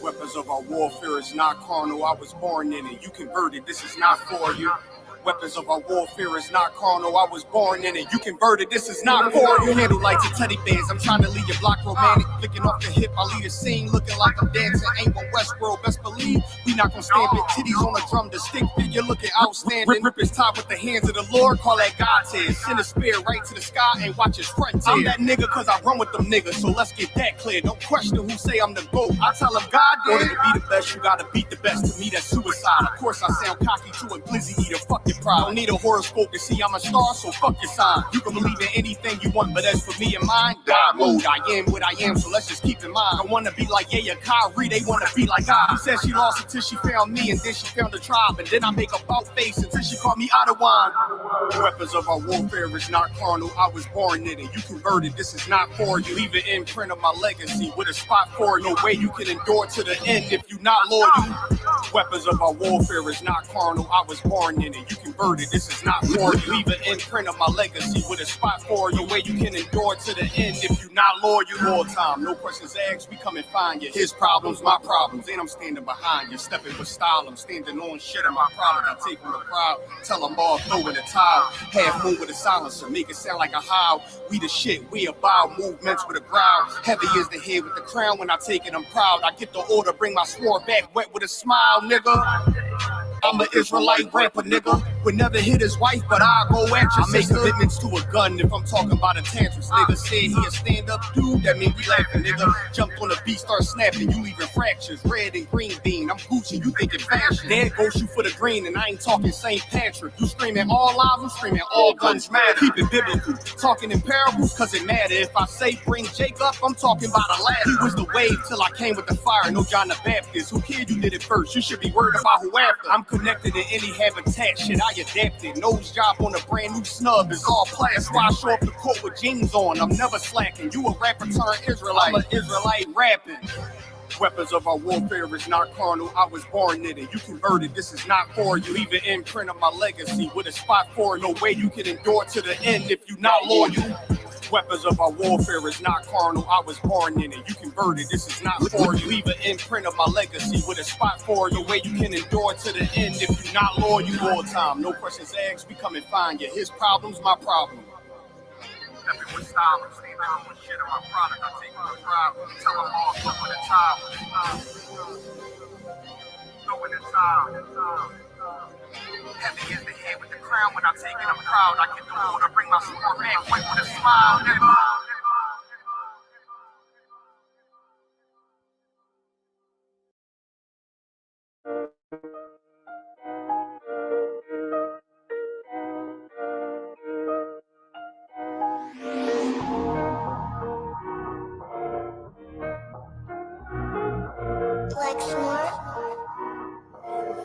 Weapons of our warfare is not carnal. I was born in it. You converted. This is not for you. Weapons of our warfare is not carnal. I was born in it. You converted. This is not for you. Handle like your teddy bears. I'm trying to leave your block romantic. Flicking off the hip, I lead a scene. Looking like I'm dancing. Ain't one Westworld. Best believe we not gonna stamp it. Titties on the drum. The stick figure looking outstanding. Rip his top with the hands of the Lord. Call that God tears. Send a spear right to the sky and watch his front tear. I'm that nigga cause I run with them niggas. So let's get that clear. Don't question who say I'm the GOAT. I tell them God did. To be the best, you gotta beat the best. To me, that's suicide. Of course, I sound cocky to a glizzy eater. Fuck your pride. Don't need a horoscope to see I'm a star, so fuck your sign. You can believe in anything you want, but as for me and mine, God mode. I am what I am, so let's just keep in mind. I wanna be like Kyrie, they wanna be like I. She said she lost until she found me, and then she found the tribe, and then I make a bout face until she called me out of wine. Weapons of our warfare is not carnal. I was born in it. You converted. This is not for you. Leave an imprint of my legacy with a spot for it. No way you can endure to the end if you not loyal. Weapons of our warfare is not carnal. I was born in it. You converted. This is not for you. Leave an imprint of my legacy with a spot for you. No way you can endure to the end if you not loyal. All time, no questions asked. We come and find you. His problems, my problems. And I'm standing behind you. Stepping with style. I'm standing on shit in my product. I take from the crowd. Tell them all throw in the towel. Half moon with a silencer. Make it sound like a howl. We the shit. We about movements with a growl. Heavy is the head with the crown. When I take it, I'm proud. I get the order. Bring my sword back wet with a smile, nigga. I'm an Israelite rapper, nigga. Would never hit his wife, but I'll go at you. I make commitments to a gun if I'm talking about a tantrums. Nigga said he a stand-up dude, that mean we laughing, nigga. Jumped on the beat, start snapping, you leaving fractures. Red and green bean, I'm Gucci, you thinking fashion. There goes you for the green, and I ain't talking St. Patrick. You screaming all lives, I'm screaming all guns matter. Keep it biblical, talking in parables, cause it matter. If I say bring Jake up, I'm talking about a ladder. He was the wave till I came with the fire, no John the Baptist. Who cared you did it first? You should be worried about who after. I'm connected in any habitat, shit I adapted. Nose job on a brand new snub is all plastic. Why I show up the court with jeans on, I'm never slacking. You a rapper turned Israelite, I'm an Israelite rapping. Weapons of our warfare is not carnal. I was born in it. You converted. This is not for you. Leave an imprint of my legacy with a spot for it. No way you can endure to the end if you not loyal. Weapons of our warfare is not carnal. I was born in it. You converted. This is not for you. Leave an imprint of my legacy with a spot for it. No way you can endure to the end if you not loyal. All time, no questions asked. We come and find you. His problems, my problem. Stepping with style, I'm standing on shit in my product. I take my pride. Tell them all, throw in the towel. Throw in the towel. Heavy is the head with the crown. When I take it, I'm proud. I get the order, bring my sword back, wait with a smile, nigga.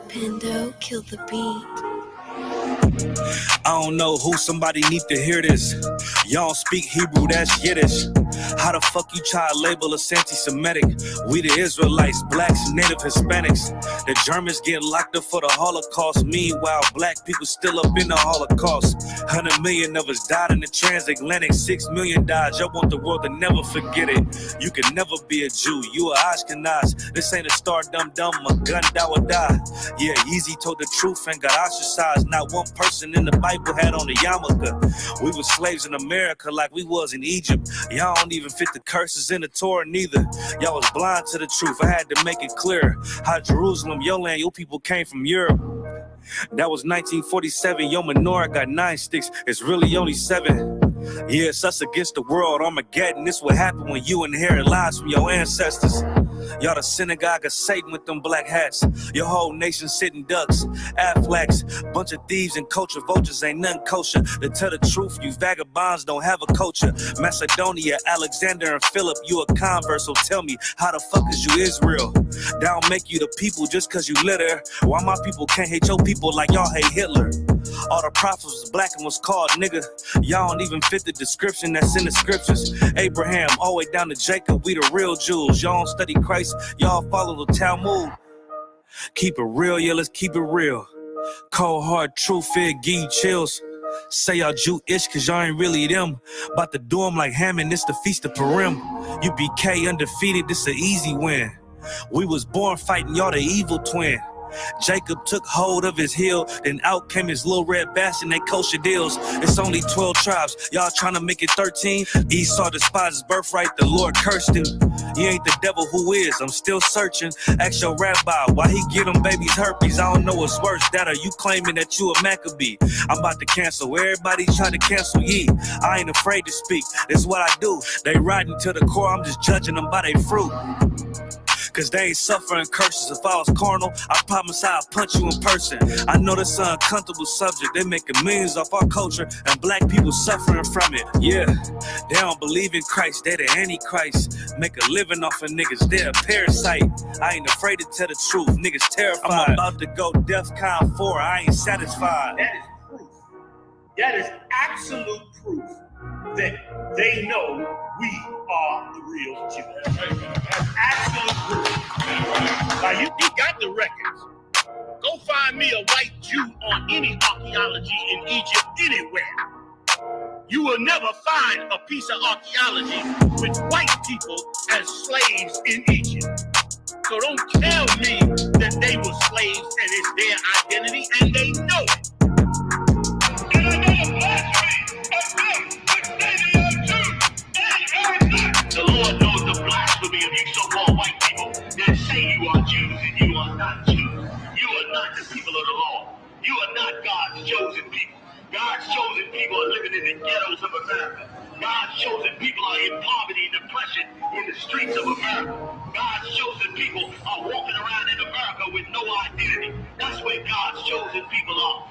Pendo killed the beat. I don't know who, somebody need to hear this. Y'all speak Hebrew, that's Yiddish. How the fuck you try to label us anti-Semitic? We the Israelites, blacks, native Hispanics. The Germans get locked up for the Holocaust. Meanwhile, black people still up in the Holocaust. 100 million of us died in the transatlantic. 6 million died. Y'all want the world to never forget it. You can never be a Jew. You a Ashkenaz. This ain't a star dum-dum. A gun that would die. Yeah, Yeezy told the truth and got ostracized. Not one person in the Bible had on a yarmulke. We were slaves in America like we was in Egypt. Y'all don't even fit the curses in the Torah neither. Y'all was blind to the truth. I had to make it clear how Jerusalem, your land, your people came from Europe. That was 1947. Your menorah got 9 sticks. It's really only 7. Yeah, it's us against the world. Armageddon. This what happened when you inherit lies from your ancestors. Y'all the synagogue of Satan with them black hats. Your whole nation sitting ducks, Aflacs, bunch of thieves and culture vultures ain't nothing kosher. To tell the truth, you vagabonds don't have a culture. Macedonia, Alexander and Philip, you a convert, so tell me, how the fuck is you Israel? That don't make you the people just cause you litter. Why my people can't hate your people like y'all hate Hitler? All the prophets was black and was called nigga. Y'all don't even fit the description that's in the scriptures. Abraham, all the way down to Jacob, we the real Jews. Y'all don't study Christ, y'all follow the Talmud. Keep it real, yeah, let's keep it real. Cold hard truth, it give you chills. Say y'all Jew-ish cause y'all ain't really them. About to do them like Hammond, it's the Feast of Purim. U.P.K undefeated, this an easy win. We was born fighting, y'all the evil twin. Jacob took hold of his heel, then out came his little red bastard, they kosher deals. It's only 12 tribes, y'all trying to make it 13. Esau despised his birthright, the Lord cursed him. He ain't the devil, who is? I'm still searching. Ask your rabbi, why he give them babies herpes? I don't know what's worse, that or you claiming that you a Maccabee. I'm about to cancel, everybody trying to cancel ye. I ain't afraid to speak, that's what I do. They riding to the core, I'm just judging them by their fruit. Cause they ain't suffering curses. If I was carnal, I promise I'd punch you in person. I know this an uncomfortable subject. They making millions off our culture and black people suffering from it. Yeah, they don't believe in Christ. They the Antichrist. Make a living off of niggas. They a parasite. I ain't afraid to tell the truth. Niggas terrified. I'm about to go DEFCON 4. I ain't satisfied. That is proof. That is absolute proof that they know we are the real Jews. That's absolute proof. Now you got the records. Go find me a white Jew on any archaeology in Egypt anywhere. You will never find a piece of archaeology with white people as slaves in Egypt. So don't tell me that they were slaves and it's their identity, and they know it. And another blasphemy of them, which they are Jews. The Lord knows the blasphemy of you so-called white people that say you are Jews and you are not Jews. You are not the people of the law. You are not God's chosen people. God's chosen people are living in the ghettos of America. God's chosen people are in poverty and depression in the streets of America. God's chosen people are walking around in America with no identity. That's where God's chosen people are.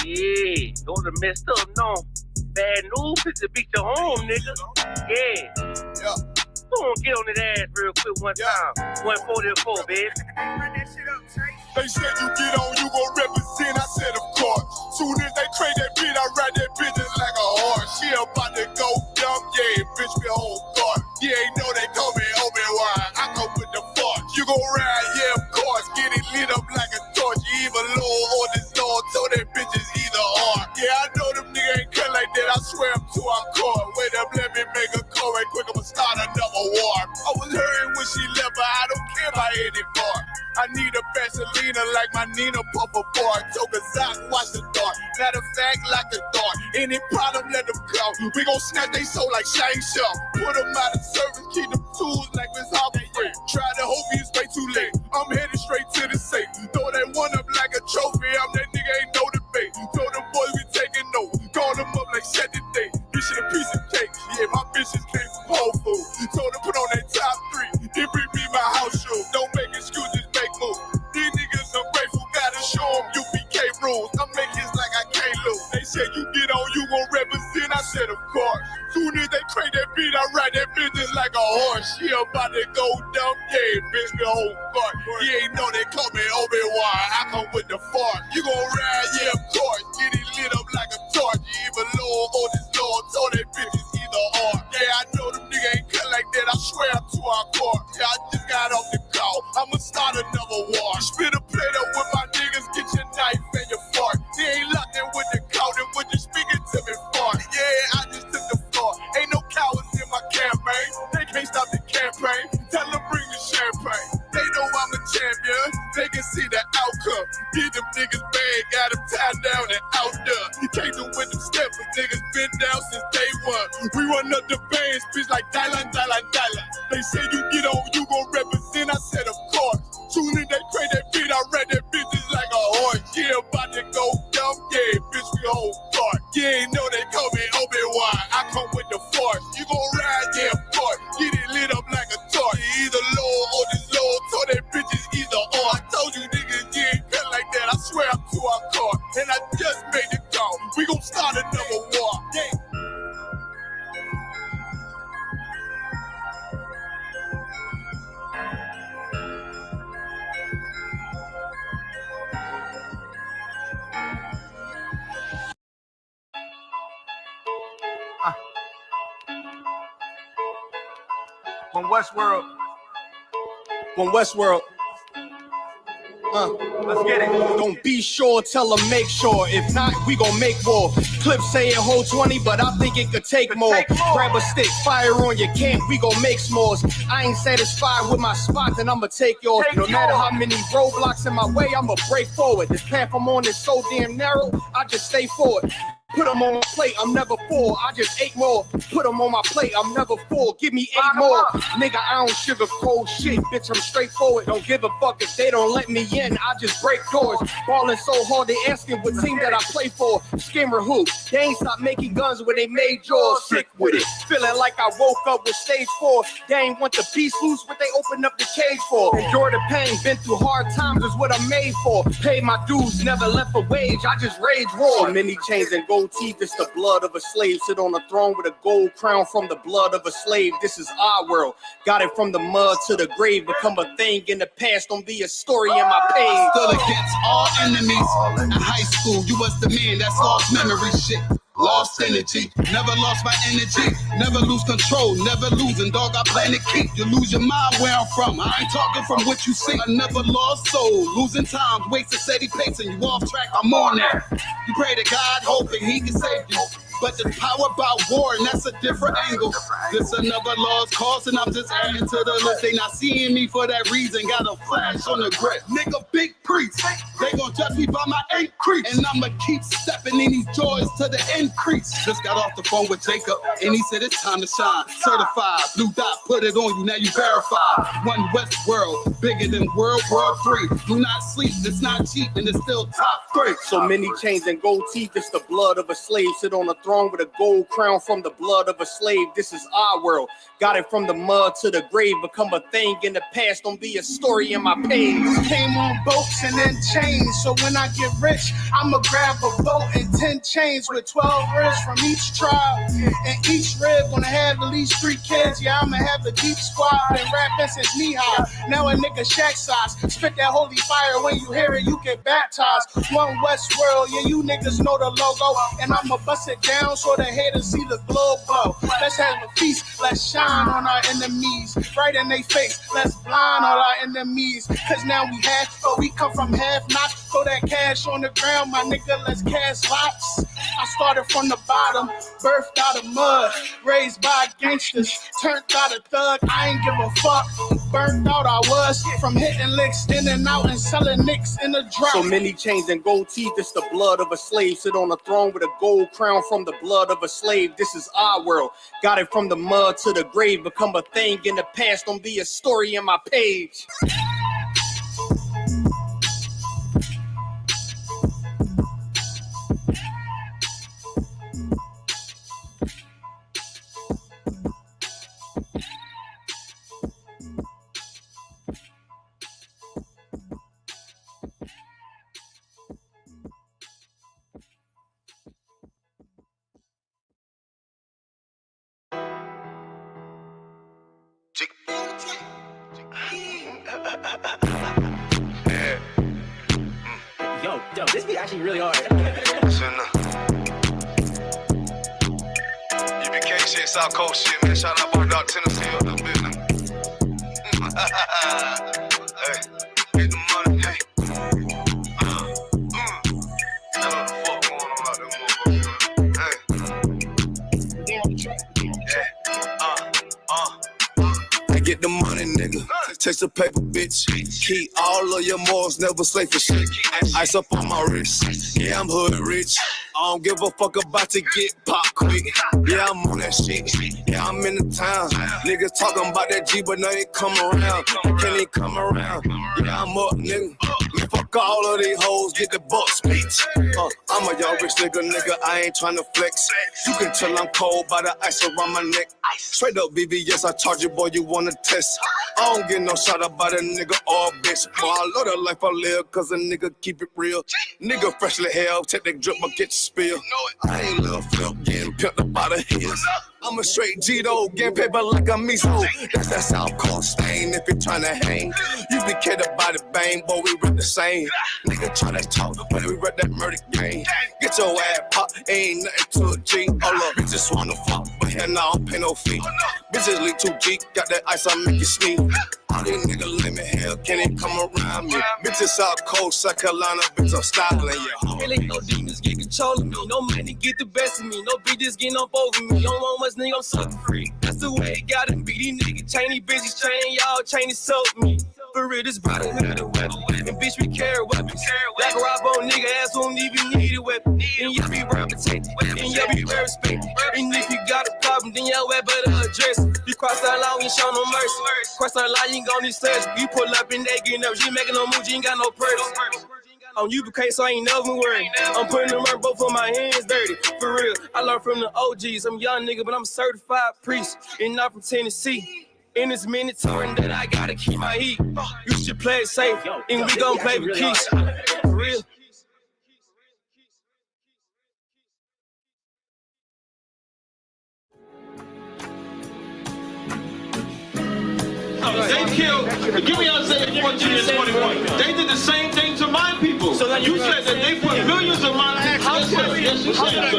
Yeah, those are messed up, no. Bad news is to beat your home, nigga. Yeah. Go on, get on that ass real quick one time. 144, baby. They said you get on, you gon' represent. I said, of course. Soon as they crank that beat, I ride that bitch just like a horse. She about to go dumb, yeah, bitch, me whole thought. You ain't know they call me Obi-Wan. I come with the force. You gon' ride, yeah, of course. Get it lit up like a torch. You even low on this Lord, so that bitch is either or. Yeah, I know them niggas ain't cut like that. I swear I'm to our core. Wait up, let me make a call right quick. I'ma start another war. I was hurting when she left, but I don't care about anymore. I need a Vaseline like my Nina Pump a bar. Took a Zach, watch the dart. Matter of fact, like a dart. Any problem, let them come. We gon' snatch they soul like Shang Tsung. Put them out of service, keep them tools like Miss Harper Free. Try to hope it's way too late. I'm headed straight to the safe. Throw that one up like a trophy. I'm that nigga, ain't no debate. Told them boys we taking notes. Call them up like Saturday. This shit a piece of cake. Yeah, my bitches came from Whole Foods. Told them put on that top 3. Then bring me my house shoes. Don't make excuses, make moves. These niggas ungrateful, gotta show them U.P.K rules. I'm making it like I can't lose. They said you get on, you gon' represent. I said of course. Soon as they crank that beat, I ride that bitch just like a horse. She about to go dumb, yeah, bitch, me whole court. You ain't know they call me Obi-Wan. I come with the force. You gon' ride, yeah, of course. Get it lit up like a torch. You even low on this Lord, so that bitch is either or. Yeah, I know them niggas ain't cut like that. I swear I'm to our core. Yeah, I just got off the call. I'ma start another war. Spit a plate up with my niggas, get your knife and your fork. They ain't locked in with the cow, then when you speaking to me fart. Yeah, I just took the floor. Ain't no cowards in my campaign. They can't stop the campaign. Tell them bring the champagne. They know I'm a champion. They can see the outcome. Get them niggas bad, got them tied down and out there. You can't do with them steppers. Niggas been down since day one. We run up the bands, bitch like Dylan. They say you get on, you gon' represent. I said of course. Soon as they crank that beat, I read that bitch just like a horse. Yeah, about to go dumb, yeah, bitch, we whole part. Yeah, ain't know they call me Obi-Wan. I come with the force. You gon' ride, yeah, of course. Get it lit up like a torch. You either low or this low, so that bitch is either or. I told you niggas, you ain't cut like that. I swear I'm to our car. And I just made the call. We gon' start another war. Yeah. When Westworld Let's get it. Don't be sure, tell them make sure. If not, we gon' make more. Clips say it hold 20, but I think it could take more. Grab a stick, fire on your camp, we gon' make s'mores. I ain't satisfied with my spot, then I'ma take yours. No matter how many roadblocks in my way, I'ma break forward. This path I'm on is so damn narrow, I just stay forward. Put them on my plate, I'm never full. I just ate more. Put them on my plate, I'm never full. Give me 8 more. Nigga, I don't sugarcoat shit. Bitch, I'm straightforward. Don't give a fuck if they don't let me in. I just break doors. Ballin' so hard, they asking what team that I play for. Skimmer who? They ain't stopped making guns when they made yours. Sick with it. Feeling like I woke up with stage 4. They ain't want the beast loose, what they opened up the cage for. Endure the pain, been through hard times is what I'm made for. Paid my dues, never left a wage. I just rage war. So many chains and gold teeth, it's the blood of a slave. Sit on a throne with a gold crown from the blood of a slave. This is our world. Got it from the mud to the grave. Become a thing in the past. Don't be a story in my page. Stood against all enemies. In high school, you was the man that's lost memory shit. Lost energy, never lost my energy. Never lose control, never losing. Dog, I plan to keep you. Lose your mind where I'm from. I ain't talking from what you see. I never lost soul. Losing time, wasting steady pacing. You off track, I'm on that. You pray to God, hoping he can save you. But the power about war, and that's a different angle. This another lost cause, and I'm just adding to the list. They not seeing me for that reason. Got a flash on the grip. Nigga, big priest. They gon' judge me by my increase. And I'ma keep stepping in these joys to the increase. Just got off the phone with Jacob, and he said it's time to shine. Certified, blue dot, put it on you, now you verified. One West world, bigger than World War III. Do not sleep, it's not cheap, and it's still top 3. So many chains and gold teeth, it's the blood of a slave. Sit on a throne with a gold crown from the blood of a slave. This is our world. Got it from the mud to the grave. Become a thing in the past. Don't be a story in my page. Came on boats and then chains. So when I get rich, I'ma grab a boat and 10 chains with 12 ribs from each tribe. And each rib gonna have at least 3 kids. Yeah, I'ma have a deep squad. Been rapping since knee high. Now a nigga shack size. Spit that holy fire. When you hear it, you get baptized. One West world. Yeah, you niggas know the logo. And I'ma bust it down so the haters see the glow glow. Let's have a feast, let's shine on our enemies. Right in they face, let's blind all our enemies. Cause now we have, but we come from half not. Throw that cash on the ground, my nigga, let's cast lots. I started from the bottom, birthed out of mud. Raised by gangsters, turned out a thug. I ain't give a fuck, burnt out I was. From hitting licks, in and out and selling nicks in the drop. So many chains and gold teeth, it's the blood of a slave. Sit on a throne with a gold crown from the blood of a slave. This is our world. Got it from the mud to the grave. Become a thing in the past. Don't be a story in my page. Yo, this beat actually really hard. I.S.U.P.K shit, South Coast shit, man. Shout out to Dark Tennessee up the building. Hey, get the money, hey. What the fuck going on out there, motherfucker? Hey. I get the money, nigga. Taste the paper, bitch. Keep all of your morals, never slay for shit. Ice up on my wrist. Yeah, I'm hood rich. I don't give a fuck about to get pop quick. Yeah, I'm on that shit. Yeah, I'm in the town. Niggas talking about that G, but now they come around. Can't even come around. Yeah, I'm up, nigga. Man, fuck all of these hoes, get the bucks, bitch. I'm a young rich nigga, I ain't tryna flex. You can tell I'm cold by the ice around my neck. Straight up BBS, I charge you, boy, you wanna test. I don't get no shot about a nigga or a bitch. Boy, I love the life I live, cause a nigga keep it real. Nigga freshly hell, take that drip, but get spill. I ain't lil' flip, getting pimped up by the hills. I'm a straight G-Do, getting paper like a miso. That's that South Coast stain if you tryna hang. You be the body bang, boy, we rip the same. Nigga tryna talk, but we rip that murder game. Get your ass pop, ain't nothing to a G. Oh look, bitches wanna fuck, but hell no, I don't pay no fee. Bitches leak 2G, got that ice, I make you sneeze. All these niggas let me hell, can't even come around me. Bitches South Coast, South Carolina, bitch, I'm styling, yeah. Really no demons get control of me. No money get the best of me. No bitches getting up over me. Don't want much nigga, I'm sucker free. That's the way it gotta be. These niggas chain, these bitches train, y'all chain is soak me. For real, this brother with a weapon. And bitch, we carry weapons. Like a rob on nigga ass won't even need a weapon. And y'all be well protected. And y'all be well respected. And if you got a problem, then y'all better address it. You cross that line, we ain't show no mercy. Cross that line, you ain't gon' need search. You pull up and they getting up. You ain't making no move, you ain't got no purse. On I.S.U.P.K, so I ain't never worried. I'm putting the work, both of my hands dirty. For real, I learned from the OGs. I'm a young nigga, but I'm a certified priest. And not from Tennessee. In this minute-touring that I gotta keep my heat. You should play it safe, and we gon' play with keys. For real. They killed, give me Isaiah 14 and 21. They did the same thing to my people. So you said that they put millions of my houses. Yes, you said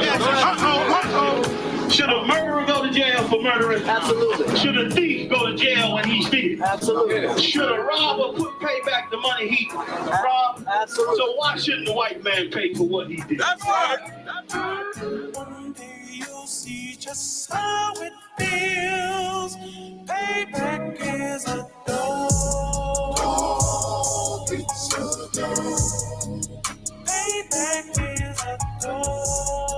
so. Should a murderer go to jail for murdering? Absolutely. Should a thief go to jail when he steals? Absolutely. Should a robber pay back the money he robbed? Absolutely. So why shouldn't the white man pay for what he did? That's right. One day you'll see just how it feels. Payback is a dog. It's a dog. Payback is a dog.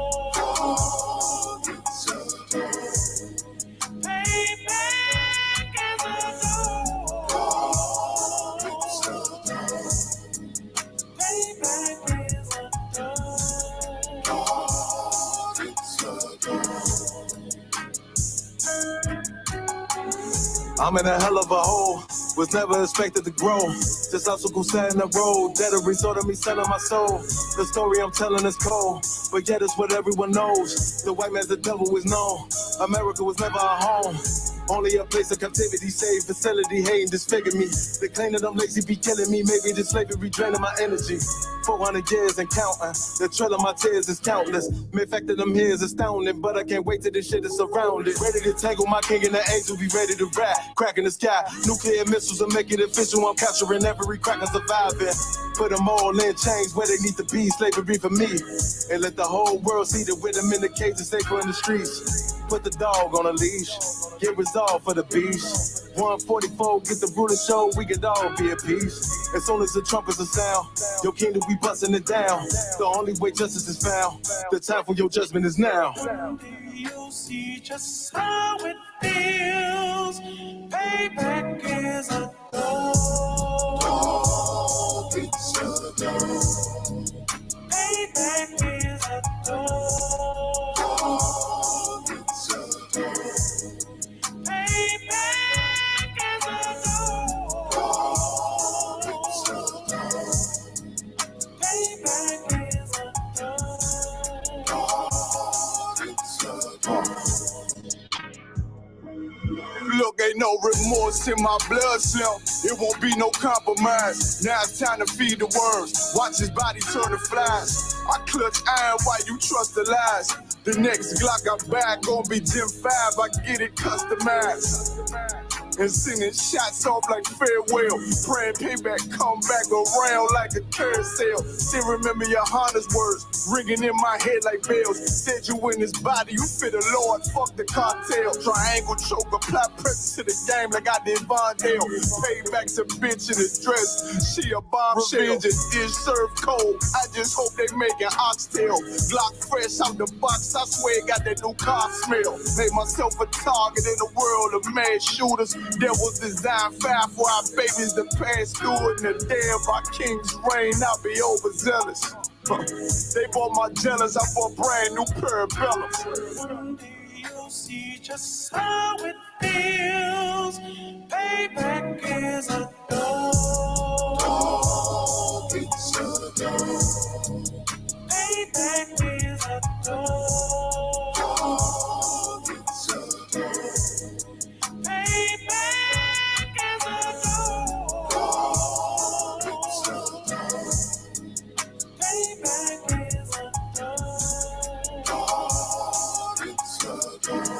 It's a dog. Payback is a dog. It's a dog. Payback is a dog. It's a dog. I'm in a hell of a hole, was never expected to grow. This obstacle sat in the road, that a result of me selling my soul. The story I'm telling is cold, but yet it's what everyone knows. The white man's the devil is known. America was never our home. Only a place of captivity, safe facility, hating, disfigure me. They claim that I'm lazy, be killing me. Maybe this slavery draining my energy. 400 years and counting. The trail of my tears is countless. Mere fact that I'm here is astounding, but I can't wait till this shit is surrounded. Ready to tangle my king and the angel, be ready to rap. Crack in the sky, nuclear missiles will make it official. I'm capturing every crack and surviving. Put them all in chains where they need to be. Slavery for me. And let the whole world see the rhythm in the cage and safer in the streets. Put the dog on a leash. Get resolved for the beast. 144, get the ruler show, we could all be at peace. As soon as the trumpets are sound, your kingdom, we busting it down. The only way justice is found, the time for your judgment is now. You'll see just how it feels. Payback is a dog. It's a dog. Payback is a dog. It's a dog. Payback is a dog. It's a dog. Payback is a dog. It's a dog. Look, ain't no remorse in my blood cell. It won't be no compromise. Now it's time to feed the worms. Watch his body turn to flies. I clutch iron while you trust the lies. The next Glock I buy gon' be Gen 5. I get it customized. And sending shots off like farewell. Praying payback come back around like a carousel. Still remember your Honda's words ringing in my head like bells. Said you in his body, you fit the Lord, fuck the cartel. Triangle choke, apply pressure to the game like I did Vondale. Payback's a bitch in a dress, she a bombshell. Revenge is served cold, I just hope they making oxtail. Glock fresh out the box, I swear it got that new car smell. Made myself a target in a world of mad shooters. There was design fire for our babies to pass through. In the day of our king's reign, I'll be overzealous. They bought my jealous, I bought brand new parabellums. One day you'll see just how it feels. Payback is a dog. It's a dog. Payback is a dog. It's a dog. Payback is a dog. It's a dog. Payback is a dog. It's a dog.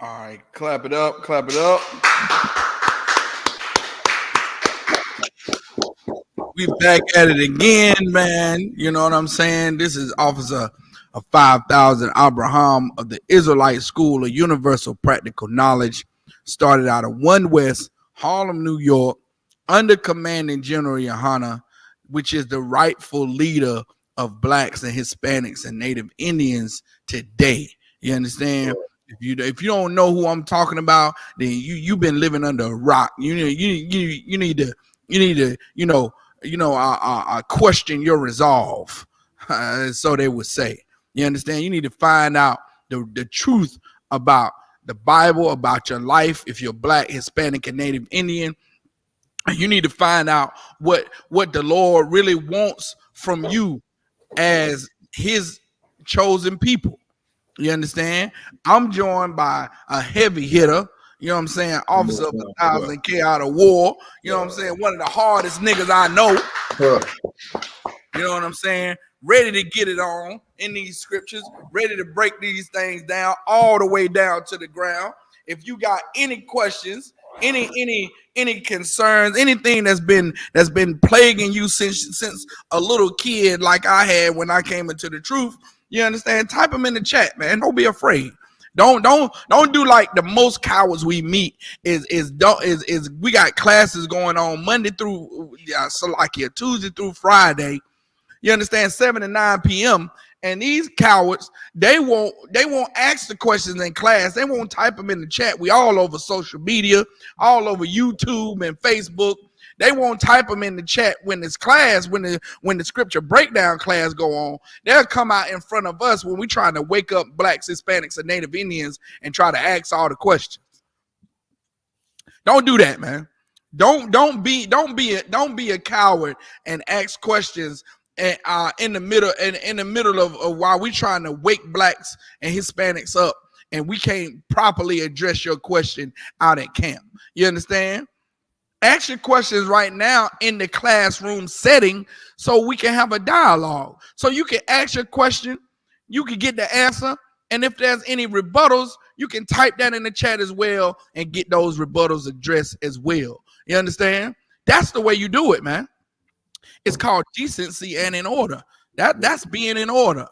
All right, clap it up, clap it up. We back at it again, man. You know what I'm saying? This is Officer of 5,000 Abraham of the Israelite School of Universal Practical Knowledge. Started out of 1 West, Harlem, New York, under Commanding General Yohana, which is the rightful leader of blacks and Hispanics and Native Indians today. You understand? If you don't know who I'm talking about, then you've been living under a rock. You need to question your resolve. So they would say. You understand? You need to find out the truth about the Bible, about your life. If you're black, Hispanic, and Native Indian, you need to find out what the Lord really wants from you as his chosen people. You understand? I'm joined by a heavy hitter. You know what I'm saying? Officer of 1,000K out of war. You know what I'm saying? One of the hardest niggas I know. You know what I'm saying? Ready to get it on in these scriptures, ready to break these things down all the way down to the ground. If you got any questions, any concerns, anything that's been plaguing you since a little kid like I had when I came into the truth, you understand? Type them in the chat, man. Don't be afraid. Don't do like the most cowards we meet is we got classes going on Monday through Tuesday through Friday. You understand? 7 to 9 p.m. And these cowards, they won't ask the questions in class. They won't type them in the chat. We all over social media, all over YouTube and Facebook. They won't type them in the chat when it's class, when the scripture breakdown class go on. They'll come out in front of us when we trying to wake up blacks, Hispanics, and Native Indians and try to ask all the questions. Don't do that, man. Don't be a coward and ask questions in the middle of while we trying to wake blacks and Hispanics up, and we can't properly address your question out at camp. You understand? Ask your questions right now in the classroom setting so we can have a dialogue. So you can ask your question, you can get the answer, and if there's any rebuttals, you can type that in the chat as well and get those rebuttals addressed as well. You understand? That's the way you do it, man. It's called decency and in order. That's being in order.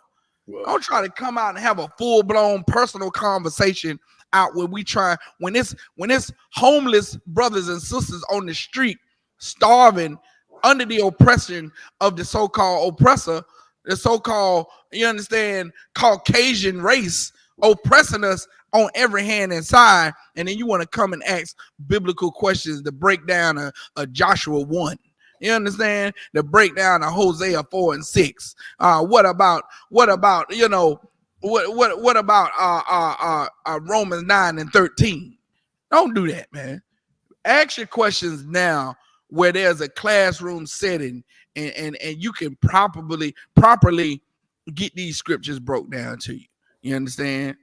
Don't try to come out and have a full-blown personal conversation out when it's homeless brothers and sisters on the street starving under the oppression of the so-called oppressor, the so-called, you understand, Caucasian race oppressing us on every hand and side, and then you want to come and ask biblical questions to break down a Joshua 1. You understand? The breakdown of Hosea 4 and 6. What about Romans 9 and 13? Don't do that, man. Ask your questions now where there's a classroom setting and you can properly get these scriptures broke down to you. You understand?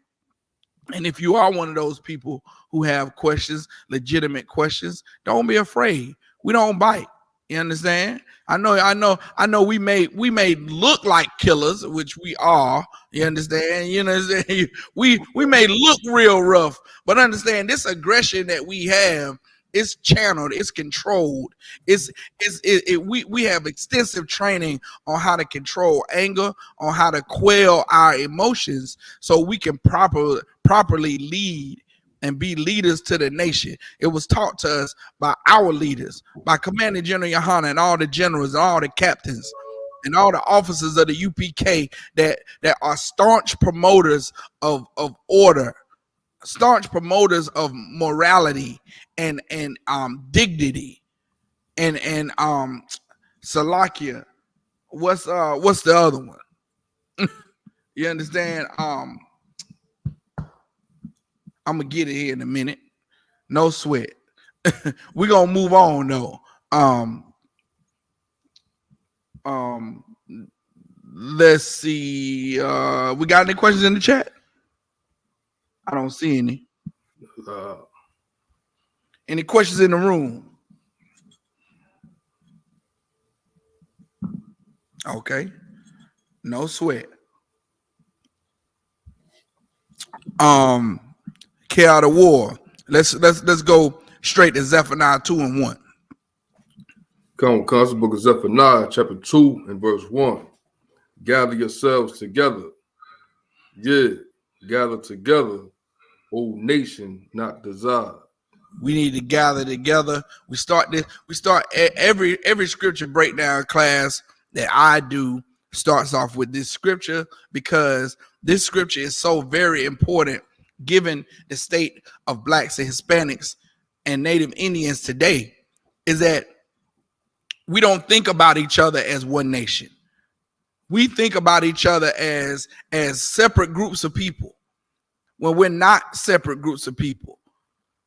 And if you are one of those people who have questions, legitimate questions, don't be afraid. We don't bite. You understand? I know we may look like killers, which we are. You understand? You know, we may look real rough, but understand this aggression that we have is channeled, it's controlled. We have extensive training on how to control anger, on how to quell our emotions so we can properly lead and be leaders to the nation. It was taught to us by our leaders, by Commanding General Yohana and all the generals and all the captains and all the officers of the I.S.U.P.K that are staunch promoters of order, staunch promoters of morality and dignity and Salakia. What's the other one? You understand? I'm gonna get it here in a minute. No sweat. We're gonna move on though. Let's see. We got any questions in the chat? I don't see any. Any questions in the room? Okay. No sweat. Can K out of war. Let's go straight to Zephaniah 2:1. Come, the book of Zephaniah, chapter 2 and verse 1. Gather yourselves together. Yeah, gather together, O nation not desired. We need to gather together. We start every scripture breakdown class that I do starts off with this scripture, because this scripture is so very important given the state of blacks and Hispanics and Native Indians today, is that we don't think about each other as one nation. We think about each other as separate groups of people when we're not separate groups of people.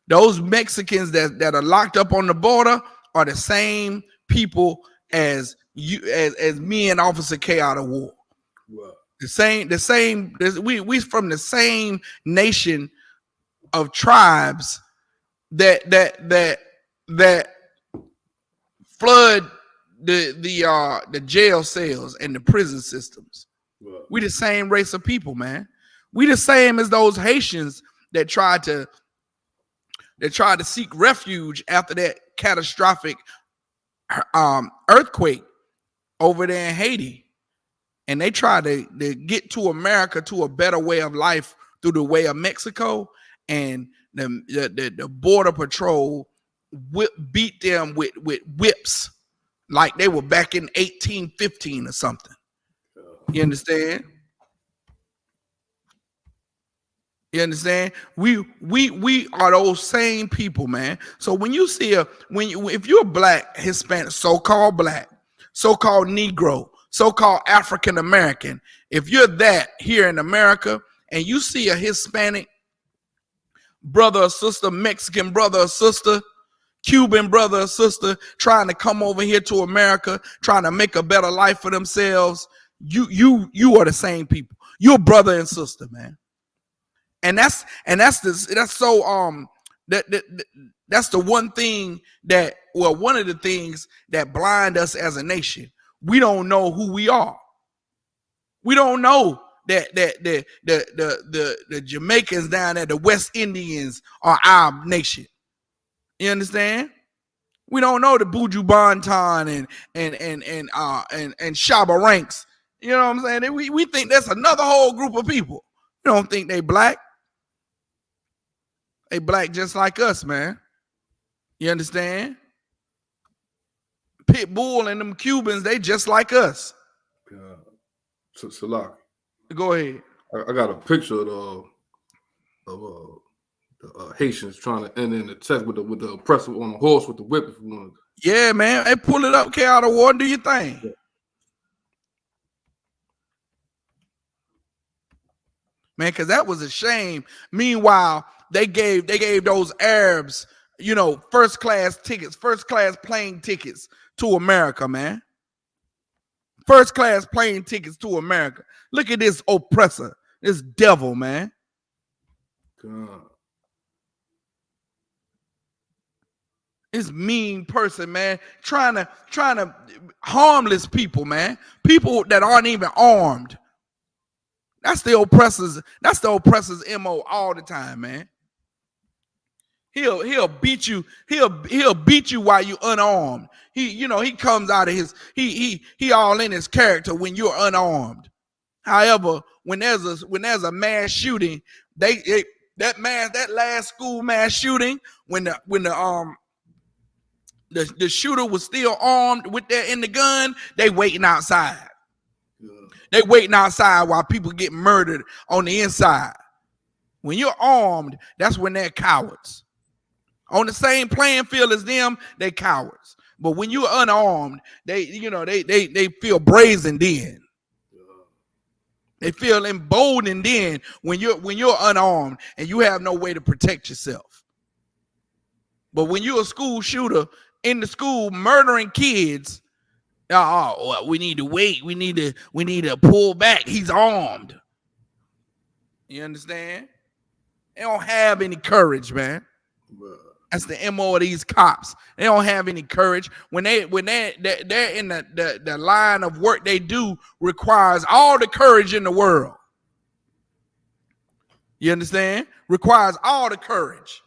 Those Mexicans that are locked up on the border are the same people as you, as me and Officer K out of war. Wow. The same. We from the same nation of tribes that flood the jail cells and the prison systems. Wow. We the same race of people, man. We the same as those Haitians that tried to seek refuge after that catastrophic earthquake over there in Haiti. And they tried to get to America, to a better way of life through the way of Mexico. And the border patrol beat them with whips like they were back in 1815 or something. You understand? You understand? We are those same people, man. So when you see if you're black, Hispanic, so-called black, so-called Negro, so-called African American, if you're that here in America and you see a Hispanic brother or sister, Mexican brother or sister, Cuban brother or sister trying to come over here to America, trying to make a better life for themselves, you are the same people. You're brother and sister, man. And that's the one thing that, well, one of the things that blind us as a nation. We don't know who we are. We don't know that the Jamaicans down there, the West Indians, are our nation. You understand? We don't know the Buju Banton and Shaba Ranks. You know what I'm saying? We think that's another whole group of people. We don't think they black. They black just like us, man. You understand? Pitbull and them Cubans, they just like us. Salaki. Go ahead. I got a picture of the Haitians trying to end in the test with the oppressor on a horse with the whip. If you want to. Yeah, man. Hey, pull it up, K out of war. Do your thing. Yeah. Man, because that was a shame. Meanwhile, they gave those Arabs, first class plane tickets to America, man. First class plane tickets to America. Look at this oppressor, this devil, man. God. This mean person, man, trying to harmless people, man. People that aren't even armed. That's the oppressor's MO all the time, man. He'll beat you. He'll beat you while you're unarmed. He comes out of he all in his character when you're unarmed. However, when there's a mass shooting, that last school mass shooting, when the shooter was still armed with that in the gun, they waiting outside. They waiting outside while people get murdered on the inside. When you're armed, that's when they're cowards. On the same playing field as them, they cowards. But when you're unarmed, they feel brazen then. They feel emboldened then when you're unarmed and you have no way to protect yourself. But when you're a school shooter in the school murdering kids, we need to wait. We need to pull back. He's armed. You understand? They don't have any courage, man. That's the MO of these cops. They don't have any courage. When they're in the line of work they do requires all the courage in the world. You understand? Requires all the courage.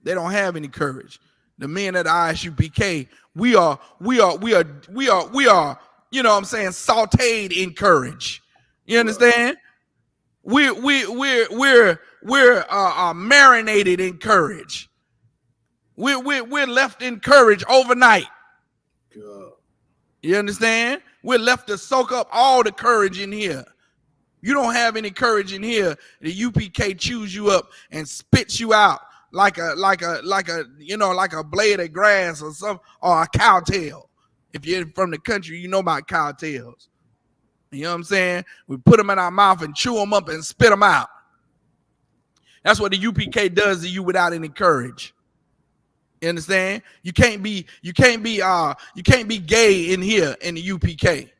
They don't have any courage. The men at the I.S.U.P.K, we are, you know what I'm saying, sauteed in courage. You understand? We're marinated in courage. We're left in courage overnight. God. You understand? We're left to soak up all the courage in here. You don't have any courage in here. The UPK chews you up and spits you out like a blade of grass or a cow tail. If you're from the country, you know about cow tails. You know what I'm saying? We put them in our mouth and chew them up and spit them out. That's what the UPK does to you without any courage. You understand? You can't be gay in here in the UPK.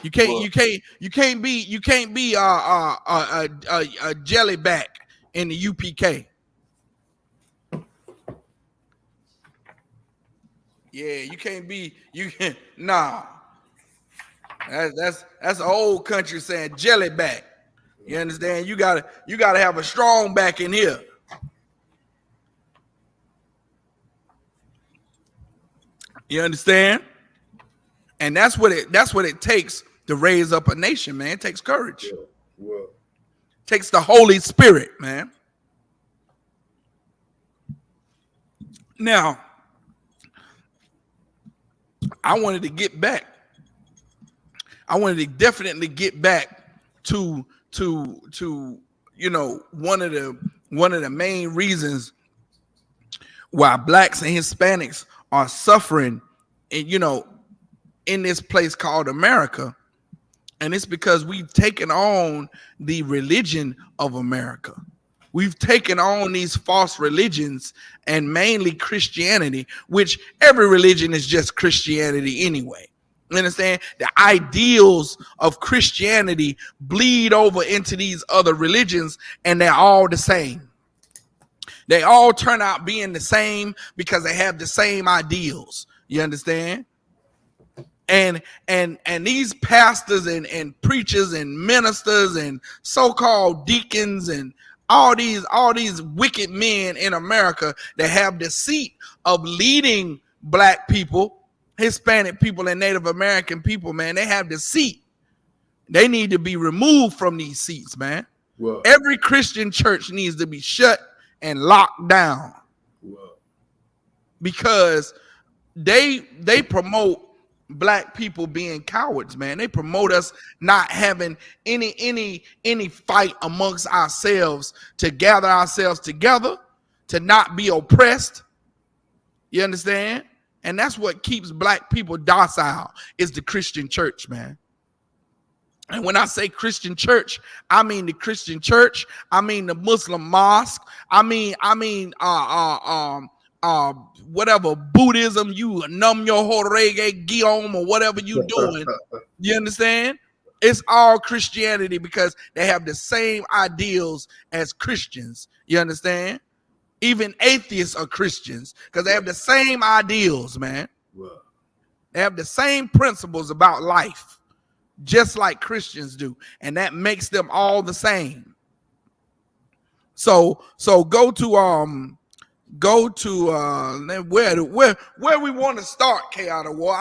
You can't be a jellyback in the UPK. Yeah, you can't nah. That's an old country saying jellyback. You understand? You gotta have a strong back in here. You understand? And that's what it takes to raise up a nation, man. It takes courage. Yeah. It takes the Holy Spirit, man. Now, I wanted to definitely get back to one of the main reasons why blacks and Hispanics are suffering in this place called America. And it's because we've taken on the religion of America. We've taken on these false religions, and mainly Christianity, which every religion is just Christianity anyway. You understand? The ideals of Christianity bleed over into these other religions, and they're all the same. They all turn out being the same because they have the same ideals. You understand? And these pastors and preachers and ministers and so-called deacons and all these wicked men in America that have the seat of leading black people, Hispanic people, and Native American people, man, they have the seat. They need to be removed from these seats, man. Well, every Christian church needs to be shut and locked down. Well, because they promote black people being cowards, man. They promote us not having any fight amongst ourselves, to gather ourselves together, to not be oppressed. You understand? And that's what keeps black people docile, is the Christian church, man. And when I say Christian church, I mean the Christian church. I mean the Muslim mosque. I mean whatever Buddhism, you num your horege guillaume or whatever you doing. You understand? It's all Christianity because they have the same ideals as Christians. You understand? Even atheists are Christians because they have the same ideals, man. They have the same principles about life, just like Christians do, and that makes them all the same. So go to where we want to start, K out of war.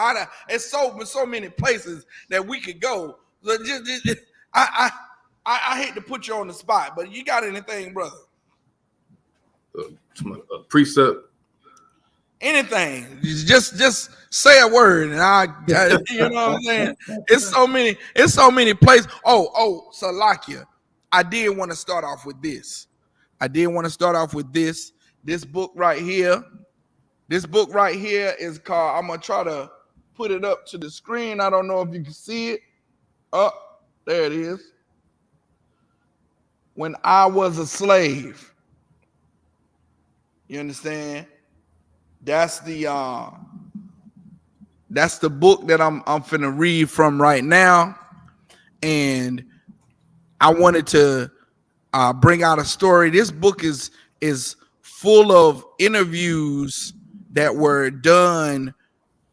It's so many places that we could go. I hate to put you on the spot, but you got anything, brother? Precept. Anything, just say a word, and I you know what I'm saying. It's so many places. Salakia, I did want to start off with this. This book right here. This book right here is called, I'm gonna try to put it up to the screen. I don't know if you can see it. Oh, there it is. When I Was a Slave. You understand? That's the book that I'm finna read from right now. And I wanted to bring out a story. This book is full of interviews that were done.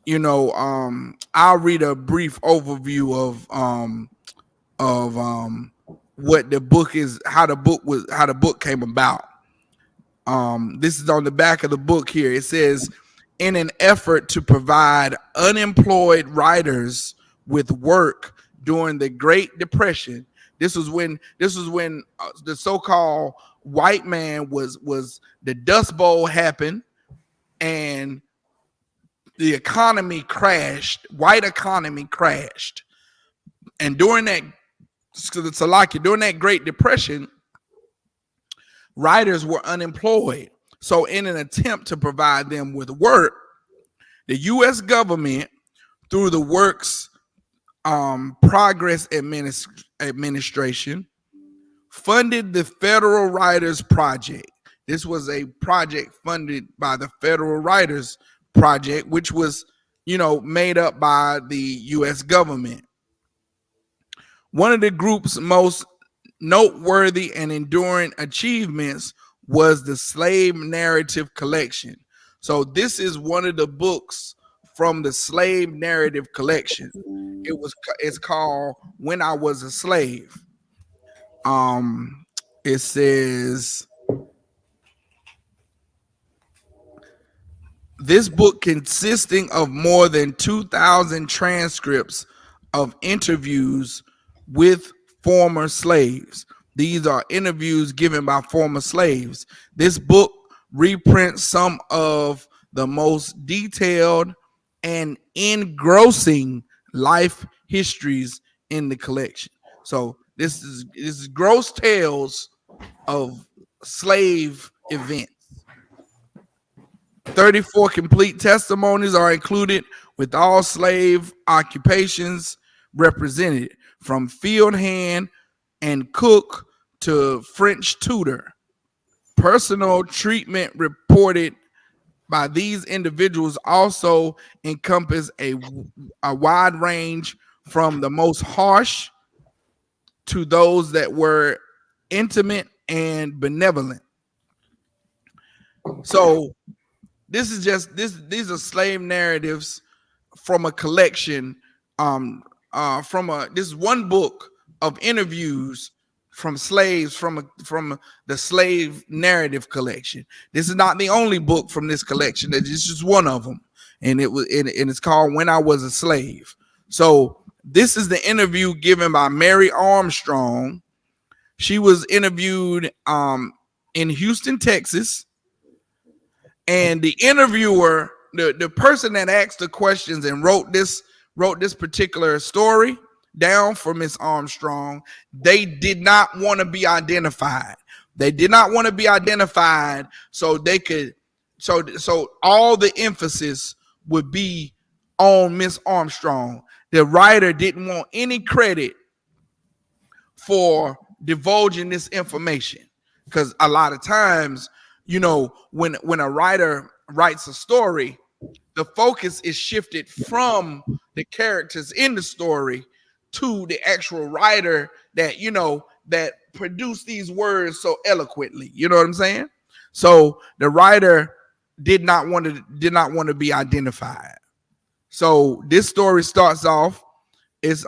I'll read a brief overview what the book is, how the book came about. This is on the back of the book here. It says, in an effort to provide unemployed writers with work during the Great Depression. This was when the so-called white man was the Dust Bowl happened, and the economy crashed. White economy crashed, and during that Great Depression, writers were unemployed. So, in an attempt to provide them with work, the U.S. government, through the Works Progress Administration, funded the Federal Writers Project. This was a project funded by the Federal Writers Project, which was, made up by the U.S. government. One of the group's most noteworthy and enduring achievements was the Slave Narrative Collection. So this is one of the books from the Slave Narrative Collection. It's called When I Was a Slave. It says, this book, consisting of more than 2,000 transcripts of interviews with former slaves. These are interviews given by former slaves. This book reprints some of the most detailed and engrossing life histories in the collection. So this is gross tales of slave events. 34 complete testimonies are included, with all slave occupations represented, from field hand and cook to French tutor. Personal treatment reported by these individuals also encompass a wide range, from the most harsh to those that were intimate and benevolent. So this is just these are slave narratives from a collection, this is one book of interviews from slaves from the Slave Narrative Collection. This is not the only book from this collection. This is just one of them, and it's called When I Was a Slave. So this is the interview given by Mary Armstrong. She was interviewed in Houston, Texas. And the interviewer, the person that asked the questions and wrote this particular story down for Miss Armstrong, they did not want to be identified. They did not want to be identified, so they could, so all the emphasis would be on Miss Armstrong. The writer didn't want any credit for divulging this information, because a lot of times, when a writer writes a story, the focus is shifted from the characters in the story to the actual writer that that produced these words so eloquently. You know what I'm saying? So the writer did not want to be identified. So this story starts off. It's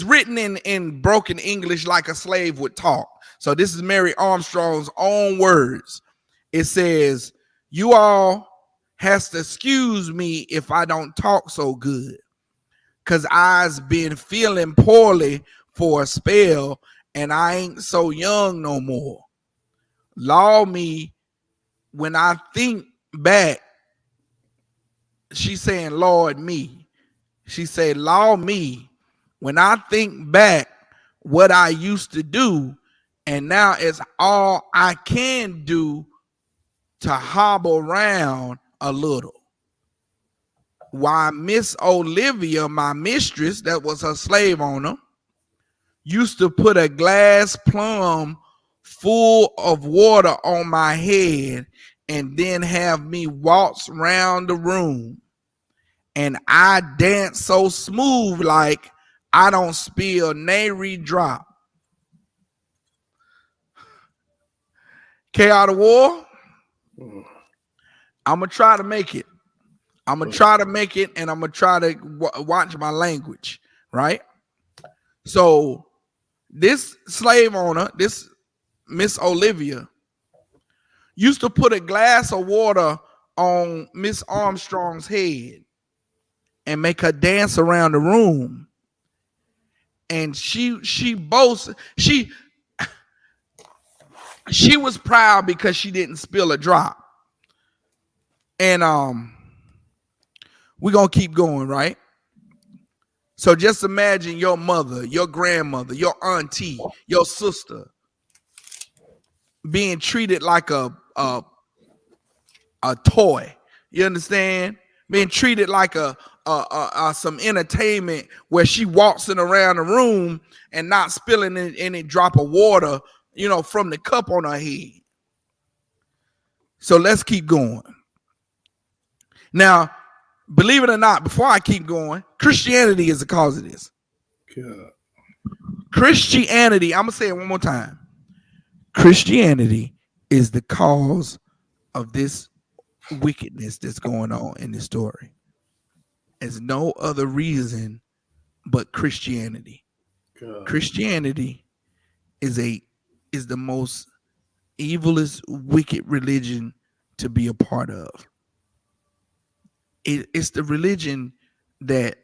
written in broken English, like a slave would talk. So this is Mary Armstrong's own words. It says, "You all has to excuse me if I don't talk so good, cause I's been feeling poorly for a spell, and I ain't so young no more. Law me when I think back." She's saying, Lord me. She said, "Law me when I think back what I used to do, and now it's all I can do to hobble around a little. Why, Miss Olivia, my mistress, that was her slave owner, used to put a glass plum full of water on my head and then have me waltz round the room. And I dance so smooth like I don't spill nary drop." K out of war. I'm gonna try to make it. And I'm gonna try to watch my language, right? So this slave owner, this Miss Olivia, used to put a glass of water on Miss Armstrong's head and make her dance around the room. And she boasts, she was proud because she didn't spill a drop. And we're gonna keep going, right? So just imagine your mother, your grandmother, your auntie, your sister being treated like a toy. You understand? Being treated like a some entertainment where she waltzing around the room and not spilling any drop of water, you know, from the cup on her head. So let's keep going. Now, believe it or not, before I keep going, Christianity is the cause of this. God. Christianity, I'm gonna say it one more time. Christianity is the cause of this wickedness that's going on in this story. There's no other reason but Christianity. God. Christianity is the most evilest, wicked religion to be a part of. It's the religion that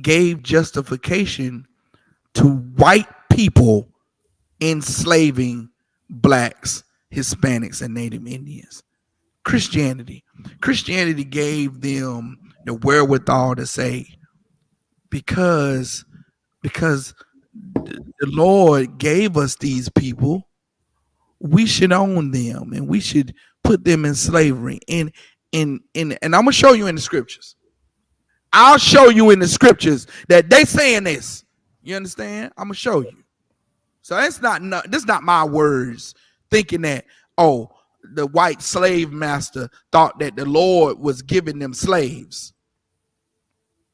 gave justification to white people enslaving blacks, Hispanics, and Native Indians. Christianity gave them the wherewithal to say, because the Lord gave us these people, we should own them and we should put them in slavery. And I'm gonna show you in the scriptures. I'll show you in the scriptures that they saying this. You understand? I'm gonna show you. So this is not my words thinking that, oh, the white slave master thought that the Lord was giving them slaves.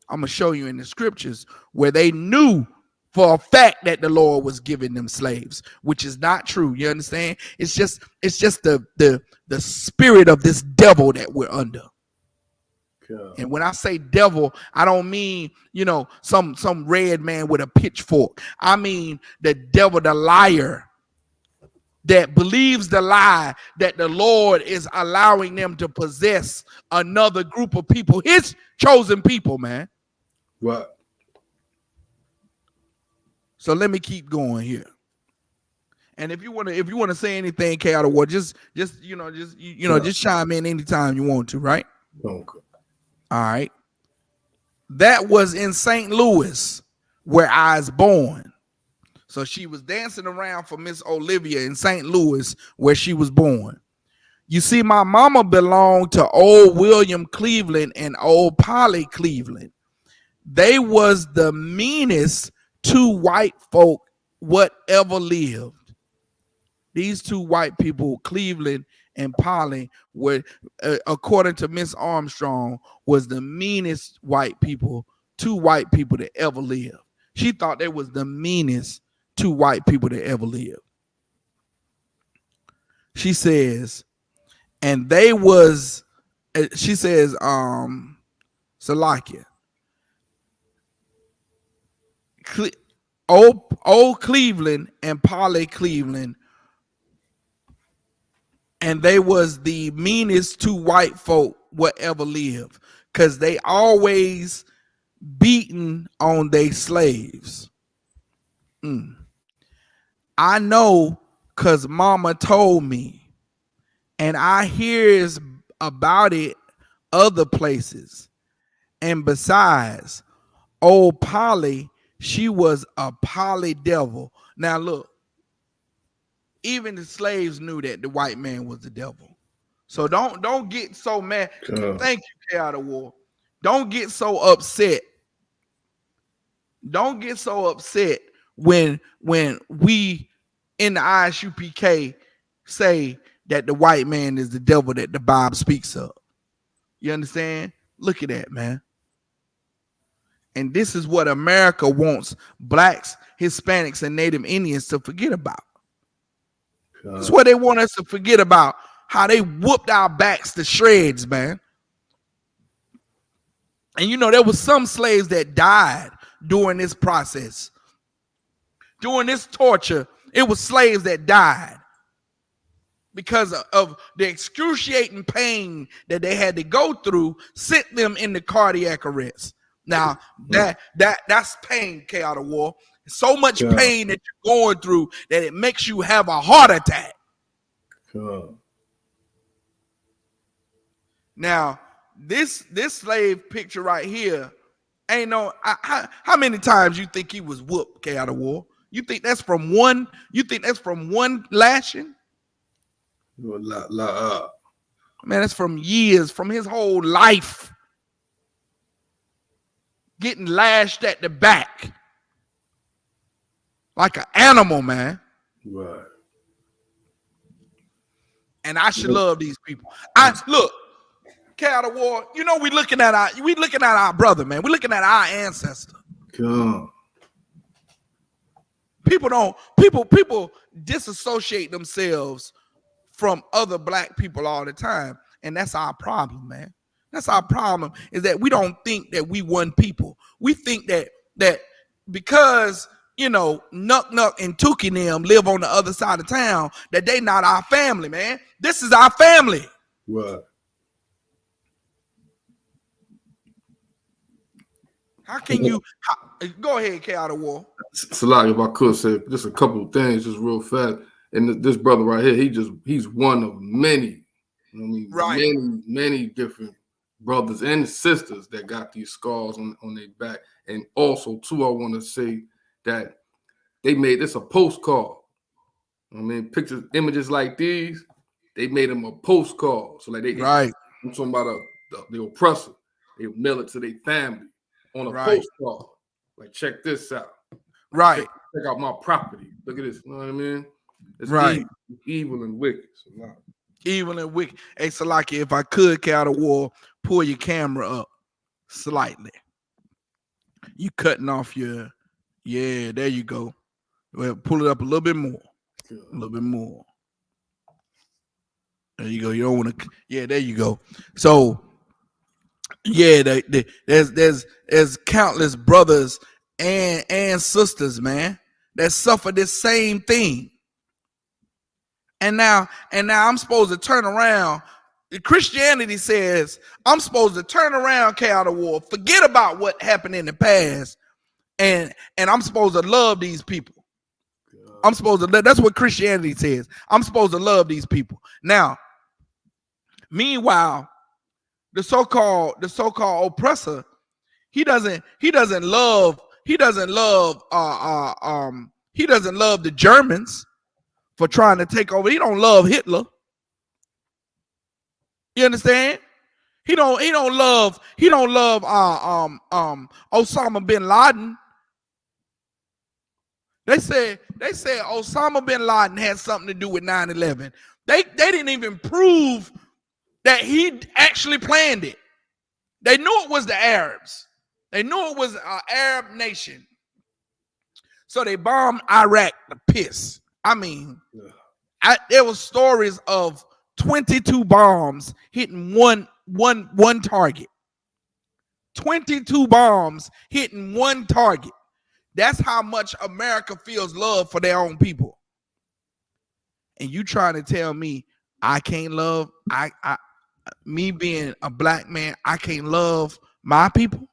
I'm gonna show you in the scriptures where they knew for a fact that the Lord was giving them slaves, which is not true. You understand? It's just the spirit of this devil that we're under. Yeah. And when I say devil, I don't mean, you know, some red man with a pitchfork. I mean the devil, the liar that believes the lie that the Lord is allowing them to possess another group of people, his chosen people, man. Right. So let me keep going here. And if you want to say anything, K out of war, just chime in anytime you want to, right? Okay. All right. That was in St. Louis where I was born. So she was dancing around for Miss Olivia in St. Louis where she was born. You see, my mama belonged to old William Cleveland and old Polly Cleveland. They was the meanest two white folk whatever lived. These two white people, Cleveland and Polly, were, according to Miss Armstrong, was the meanest two white people that ever lived. She thought they was the meanest two white people that ever lived. She says, and they was, she says, Salakia. Old Cleveland and Polly Cleveland, and they was the meanest two white folk whatever lived, because they always beating on their slaves. I know because mama told me, and I hears about it other places. And besides, old Polly, she was a poly devil. Now look, even the slaves knew that the white man was the devil. So don't get so mad. Thank you, K out of war. Don't get so upset. Don't get so upset when we in the I.S.U.P.K say that the white man is the devil that the Bible speaks of. You understand? Look at that, man. And this is what America wants blacks, Hispanics, and Native Indians to forget about. That's what they want us to forget about, how they whooped our backs to shreds, man. And you know, there was some slaves that died during this process. During this torture, it was slaves that died because of the excruciating pain that they had to go through, sent them into cardiac arrest. Now that's pain, K out of war. So much pain that you're going through that it makes you have a heart attack. Now, this slave picture right here, ain't no how many times you think he was whooped, K out of war? You think that's from one? You think that's from one lashing? Man, that's from years, from his whole life. Getting lashed at the back like an animal, man. Right. And I should love these people. Look, K out of war, you know we looking at our brother, man. We're looking at our ancestor. People disassociate themselves from other black people all the time, and that's our problem, man. That's our problem, is that we don't think that we one people. We think that because, you know, Nuck and Tukey and them live on the other side of town, that they not our family, man. This is our family. Right. How can you go ahead, K out of war? Salaki, if I could say just a couple of things, just real fast. And this brother right here, he's one of many, you know what I mean? Right. Many different brothers and sisters that got these scars on their back. And also, too, I want to say that they made this a postcard. I mean, images like these, they made them a postcard. So like right. I'm talking about the oppressor. They mail it to their family on a postcard. Like, check this out. Right. Check out my property. Look at this. You know what I mean? It's right. Evil and wicked. Evil and wicked. Hey, Salaki, if I could, K out of war, pull your camera up slightly. You cutting off your, yeah, there you go. Well, pull it up a little bit more. A little bit more. There you go. You don't want to, yeah, there you go. So, yeah, there's countless brothers and sisters, man, that suffer this same thing. And now I'm supposed to turn around. Christianity says I'm supposed to turn around, K out of war, forget about what happened in the past, and I'm supposed to love these people. I'm supposed to. That's what Christianity says. I'm supposed to love these people. Now, meanwhile, the so-called oppressor, he doesn't love the Germans for trying to take over. He don't love Hitler. You understand? He don't love Osama bin Laden. They said Osama bin Laden had something to do with 9/11. They didn't even prove that he actually planned it. They knew it was the Arabs. They knew it was an Arab nation. So they bombed Iraq to piss. I mean, there was stories of 22 bombs hitting one target. 22 bombs hitting one target. That's how much America feels love for their own people. And you trying to tell me I can't love, me being a black man, I can't love my people?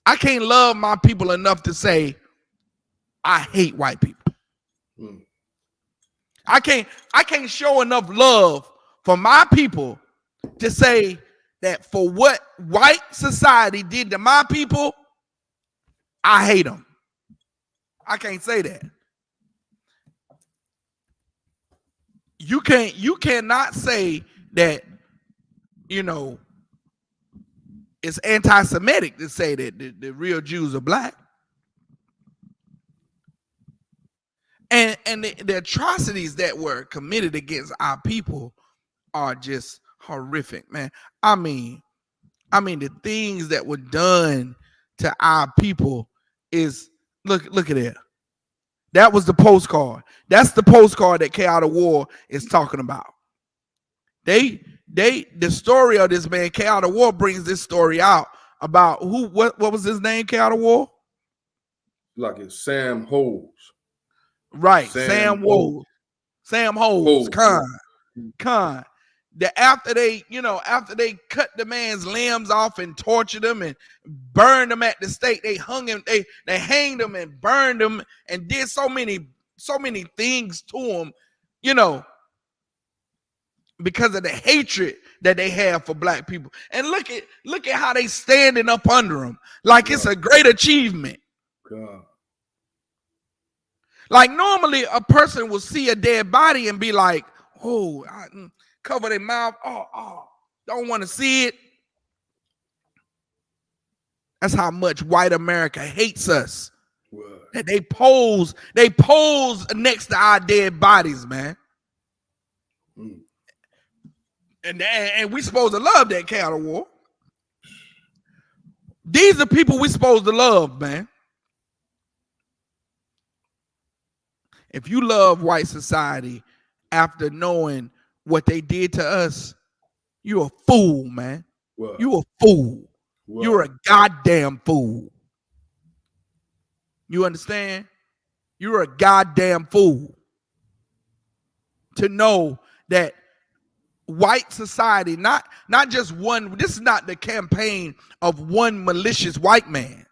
I can't love my people enough to say I hate white people. I can't show enough love for my people to say that for what white society did to my people, I hate them. I can't say that. You cannot say that, you know, it's anti-Semitic to say that the real Jews are black. And the atrocities that were committed against our people are just horrific, man. I mean, the things that were done to our people is, look at it. That was the postcard. That's the postcard that K out of war is talking about. The story of this man, K out of war, brings this story out about what was his name, K out of war? like it's Sam Holes. Right, Sam Woles. Sam Holes, Con. That after they cut the man's limbs off and tortured him and burned him at the stake, they hung him, they hanged him and burned him and did so many things to him, because of the hatred that they have for black people. And look at how they standing up under him like it's a great achievement. God. Like normally a person will see a dead body and be like, oh, cover their mouth. Oh, don't want to see it. That's how much white America hates us. What? That they pose next to our dead bodies, man. Mm. And we supposed to love that cattle war. These are people we supposed to love, man. If you love white society after knowing what they did to us, you're a fool, man. What? You a fool. What? You're a goddamn fool. You understand? You're a goddamn fool to know that white society, not just one, this is not the campaign of one malicious white man.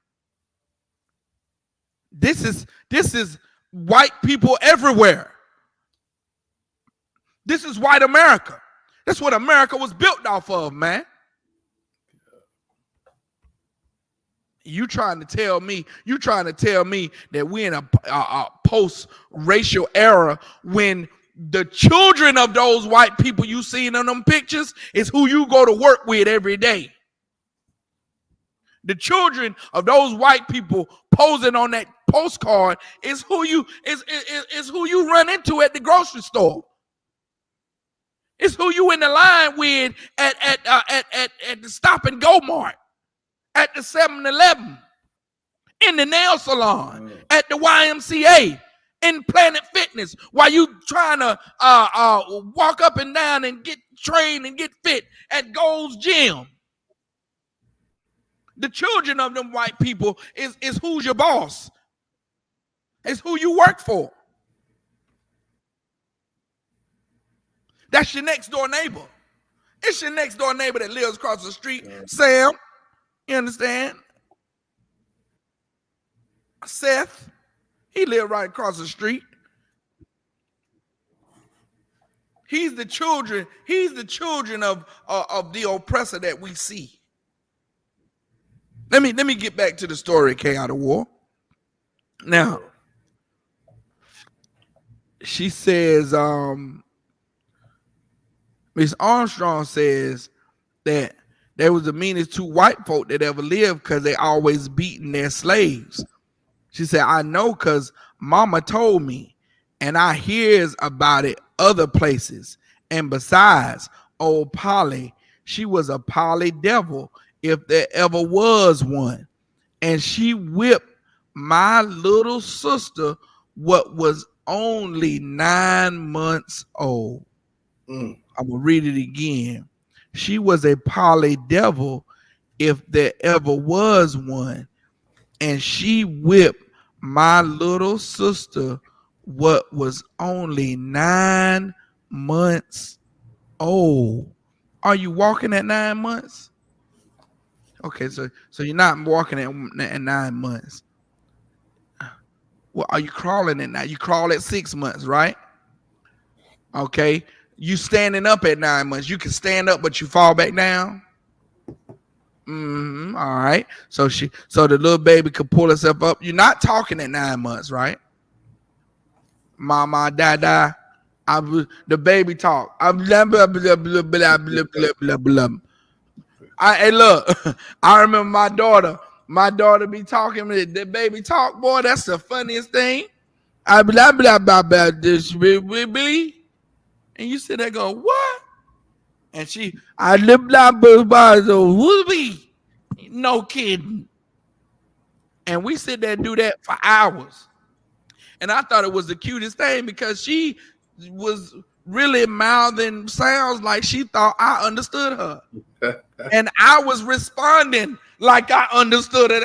This is white people everywhere. This is white America. That's what America was built off of, man. You trying to tell me that we're in a post-racial era when the children of those white people you seen in them pictures is who you go to work with every day. The children of those white people posing on that postcard is who you run into at the grocery store. It's who you in the line with at the Stop and Go Mart, at the 7-Eleven, in the nail salon, at the YMCA, in Planet Fitness, while you trying to walk up and down and get trained and get fit at Gold's Gym. The children of them white people is who's your boss. It's who you work for. That's your next door neighbor. It's your next door neighbor that lives across the street. Sam, you understand? Seth, he lived right across the street. He's the children of the oppressor that we see. Let me get back to the story of K out of War. Now, she says, Miss Armstrong says that they was the meanest two white folk that ever lived because they always beating their slaves. She said, I know because mama told me, and I hears about it other places. And besides, old Polly, she was a Polly devil if there ever was one. And she whipped my little sister, what was only 9 months old. I'm gonna read it again. She was a Polly devil if there ever was one. And she whipped my little sister, what was only 9 months old. Are you walking at 9 months? Okay, so you're not walking at 9 months. Well, are you crawling at 9? You crawl at 6 months, right? Okay. You standing up at 9 months. You can stand up, but you fall back down. All right. So the little baby could pull herself up. You're not talking at 9 months, right? Mama, dada. The baby talk. Blah, blah, blah, blah, blah, blah, blah, blah. Hey, look, I remember my daughter be talking, the baby talk, boy, that's the funniest thing. I blah, blah, blah, blah, this, baby. And you sit there go, what? And she, I live blah, blah, blah, so whoopee. No kidding. And we sit there and do that for hours. And I thought it was the cutest thing because she was really mouthing sounds like she thought I understood her. And I was responding like I understood her.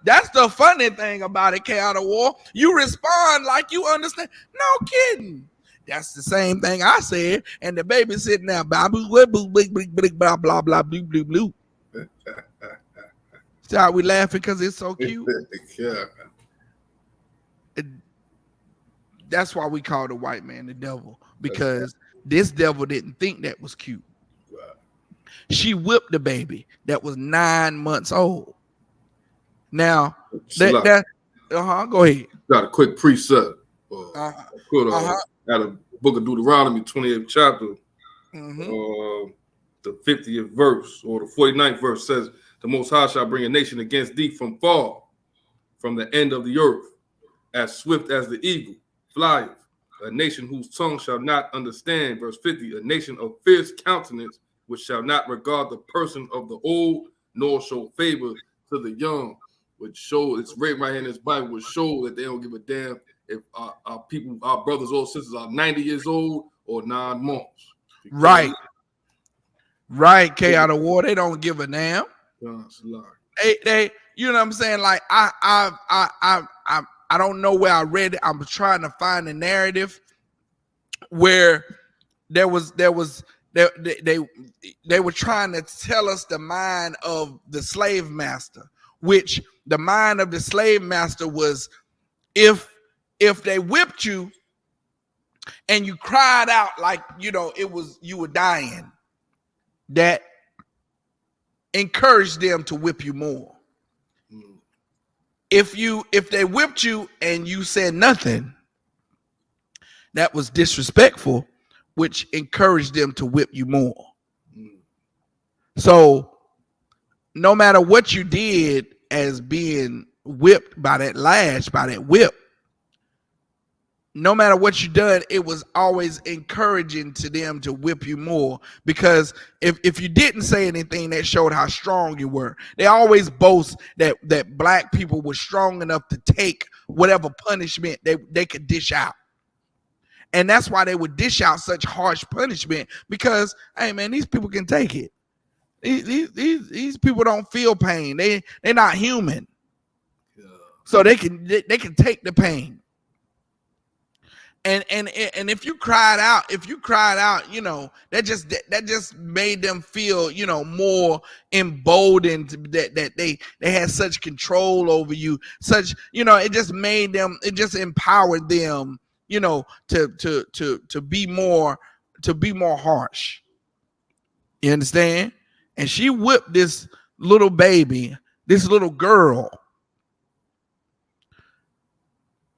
That's the funny thing about it, Chaos of War. You respond like you understand. No kidding. That's the same thing I said, and the baby sitting there, blah blah blah blah blah blah blue blue blue. See how we laughing because it's so cute. Yeah. That's why we call the white man the devil, because this devil didn't think that was cute. She whipped the baby that was 9 months old. Now that go ahead. Got a quick precept. Out of Book of Deuteronomy, 28th chapter, the 50th verse or the 49th verse says, "The Most High shall bring a nation against thee from far, from the end of the earth, as swift as the eagle flieth, a nation whose tongue shall not understand." Verse 50, "A nation of fierce countenance, which shall not regard the person of the old, nor show favor to the young," which show, it's right here in this Bible, would show that they don't give a damn if our people, our brothers or sisters are 90 years old or 9 months. Right. Chaos of War, they don't give a damn. They, you know what I'm saying? Like I don't know where I read it. I'm trying to find a narrative where they were trying to tell us the mind of the slave master, which the mind of the slave master was, if they whipped you and you cried out like, you know, you were dying, that encouraged them to whip you more. If they whipped you and you said nothing, that was disrespectful, which encouraged them to whip you more. So no matter what you did as being whipped by that lash, by that whip, no matter what you done, it was always encouraging to them to whip you more, because if you didn't say anything, that showed how strong you were. They always boast that black people were strong enough to take whatever punishment they could dish out. And that's why they would dish out such harsh punishment, because, hey man, these people can take it. These people don't feel pain. They're not human. So they can take the pain. And if you cried out, you know, that just made them feel, you know, more emboldened, that they had such control over you, such, you know, it just empowered them, you know, to be more harsh. You understand? And she whipped this little baby, this little girl,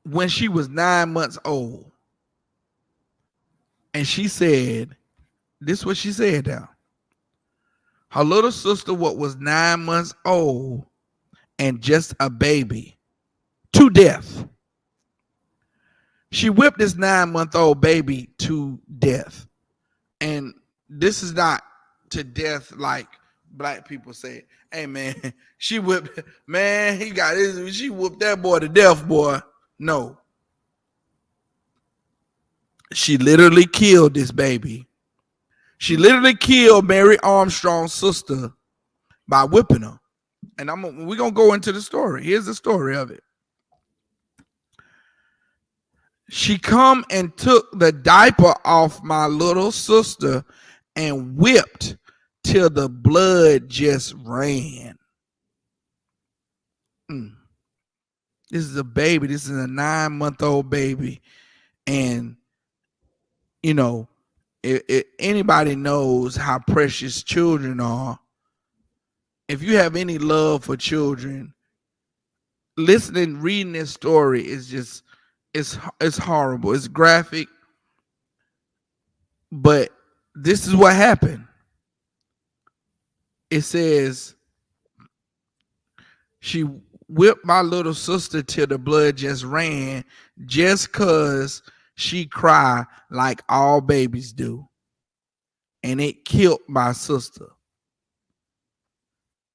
when she was 9 months old. And she said, this is what she said now. Her little sister, what was 9 months old and just a baby, to death. She whipped this 9-month-old baby to death. And this is not to death like black people say. Hey man, she whipped, man, she whooped that boy to death, boy. No. She literally killed this baby. She literally killed Mary Armstrong's sister by whipping her. And we're going to go into the story. Here's the story of it. She come and took the diaper off my little sister and whipped till the blood just ran. This is a baby. This is a 9-month-old baby. And, you know, if anybody knows how precious children are, if you have any love for children, reading this story is just, it's horrible. It's graphic. But this is what happened. It says, she whipped my little sister till the blood just ran, just cause she cried like all babies do. And it killed my sister.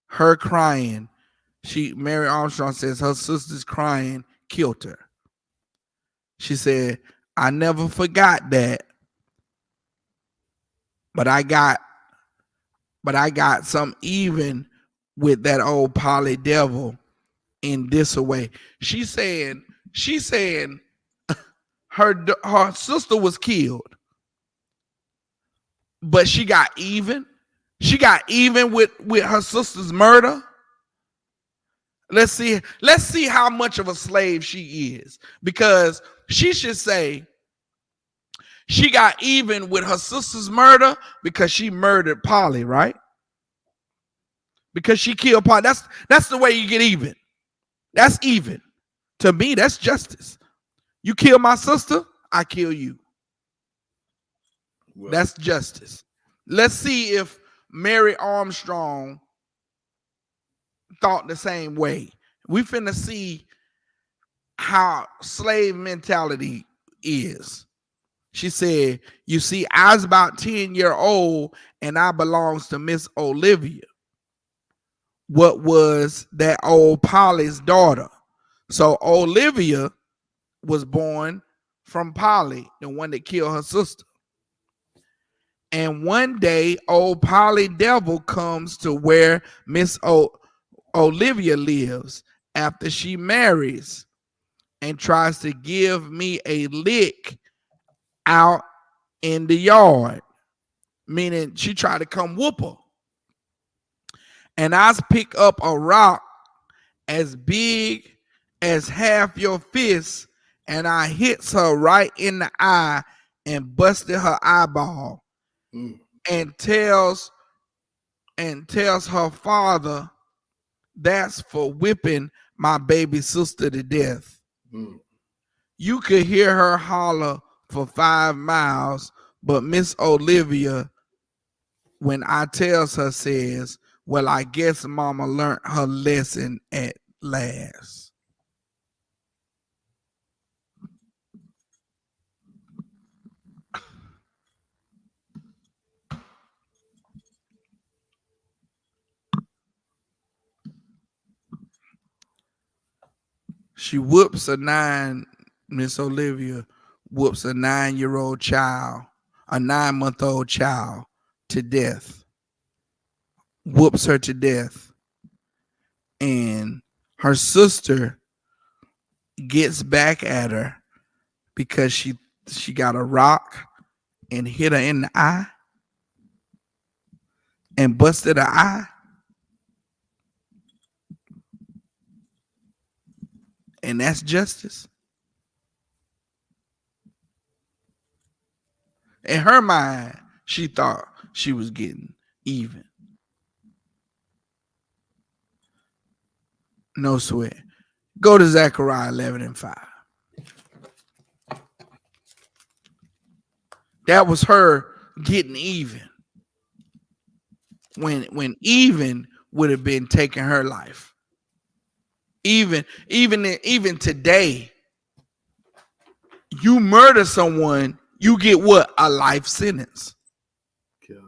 Her crying, Mary Armstrong says her sister's crying killed her. She said, I never forgot that. But I got some even with that old poly devil in this way. She's saying her sister was killed, but she got even. She got even with her sister's murder. Let's see how much of a slave she is, because she should say she got even with her sister's murder because she murdered Polly, right? Because she killed Polly. That's the way you get even. That's even. To me, that's justice. You kill my sister, I kill you. Well, that's justice. Let's see if Mary Armstrong thought the same way. We finna see how slave mentality is. She said, you see, I was about 10-year old and I belongs to Miss Olivia. What was that old Polly's daughter? So Olivia was born from Polly, the one that killed her sister. And one day, old Polly Devil comes to where Miss Olivia lives after she marries and tries to give me a lick out in the yard, meaning she tried to come whoop her. And I pick up a rock as big as half your fist, and I hits her right in the eye and busted her eyeball. And tells her father that's for whipping my baby sister to death. You could hear her holler for 5 miles, but Miss Olivia, when I tells her, says, well, I guess mama learned her lesson at last. She whoops Miss Olivia whoops a 9-year-old child, a 9-month-old child to death. Whoops her to death. And her sister gets back at her because she got a rock and hit her in the eye and busted her eye. And that's justice. In her mind, she thought she was getting even. No sweat. Go to Zechariah 11:5. That was her getting even. When even would have been taking her life. Even today, you murder someone, you get what? A life sentence. God.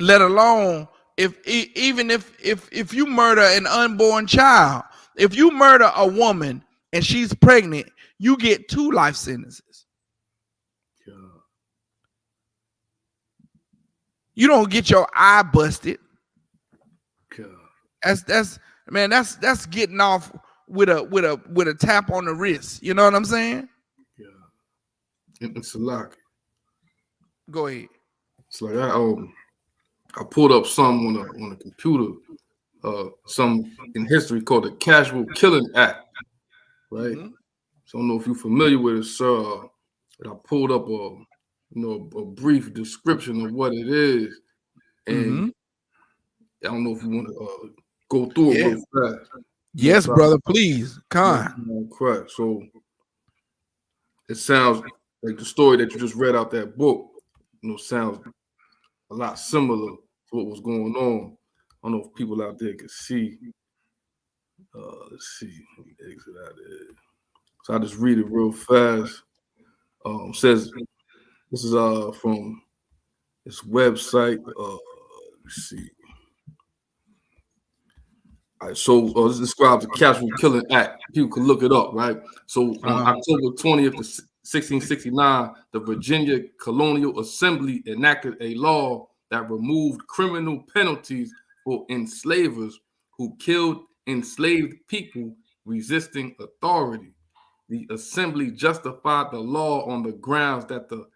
Let alone if you murder an unborn child, if you murder a woman and she's pregnant, you get 2 life sentences. God. You don't get your eye busted. God. That's getting off with a tap on the wrist. You know what I'm saying? Yeah. It's a lock. Go ahead. It's like I pulled up some on the computer, some in history called the Casual Killing Act, right? Mm-hmm. So I don't know if you're familiar with it, sir. But I pulled up a brief description of what it is, and I don't know if you want to go through it real fast. Yes, brother, please. Come. Correct. So it sounds like the story that you just read out that book, sounds a lot similar to what was going on. I don't know if people out there can see. Let's see. Let me exit out of there. So I just read it real fast. Says this is from this website. Let's see. All right, so this describes the Casual Killing Act. People can look it up, right? So on October 20th, 1669, the Virginia Colonial Assembly enacted a law that removed criminal penalties for enslavers who killed enslaved people resisting authority. The assembly justified the law on the grounds that the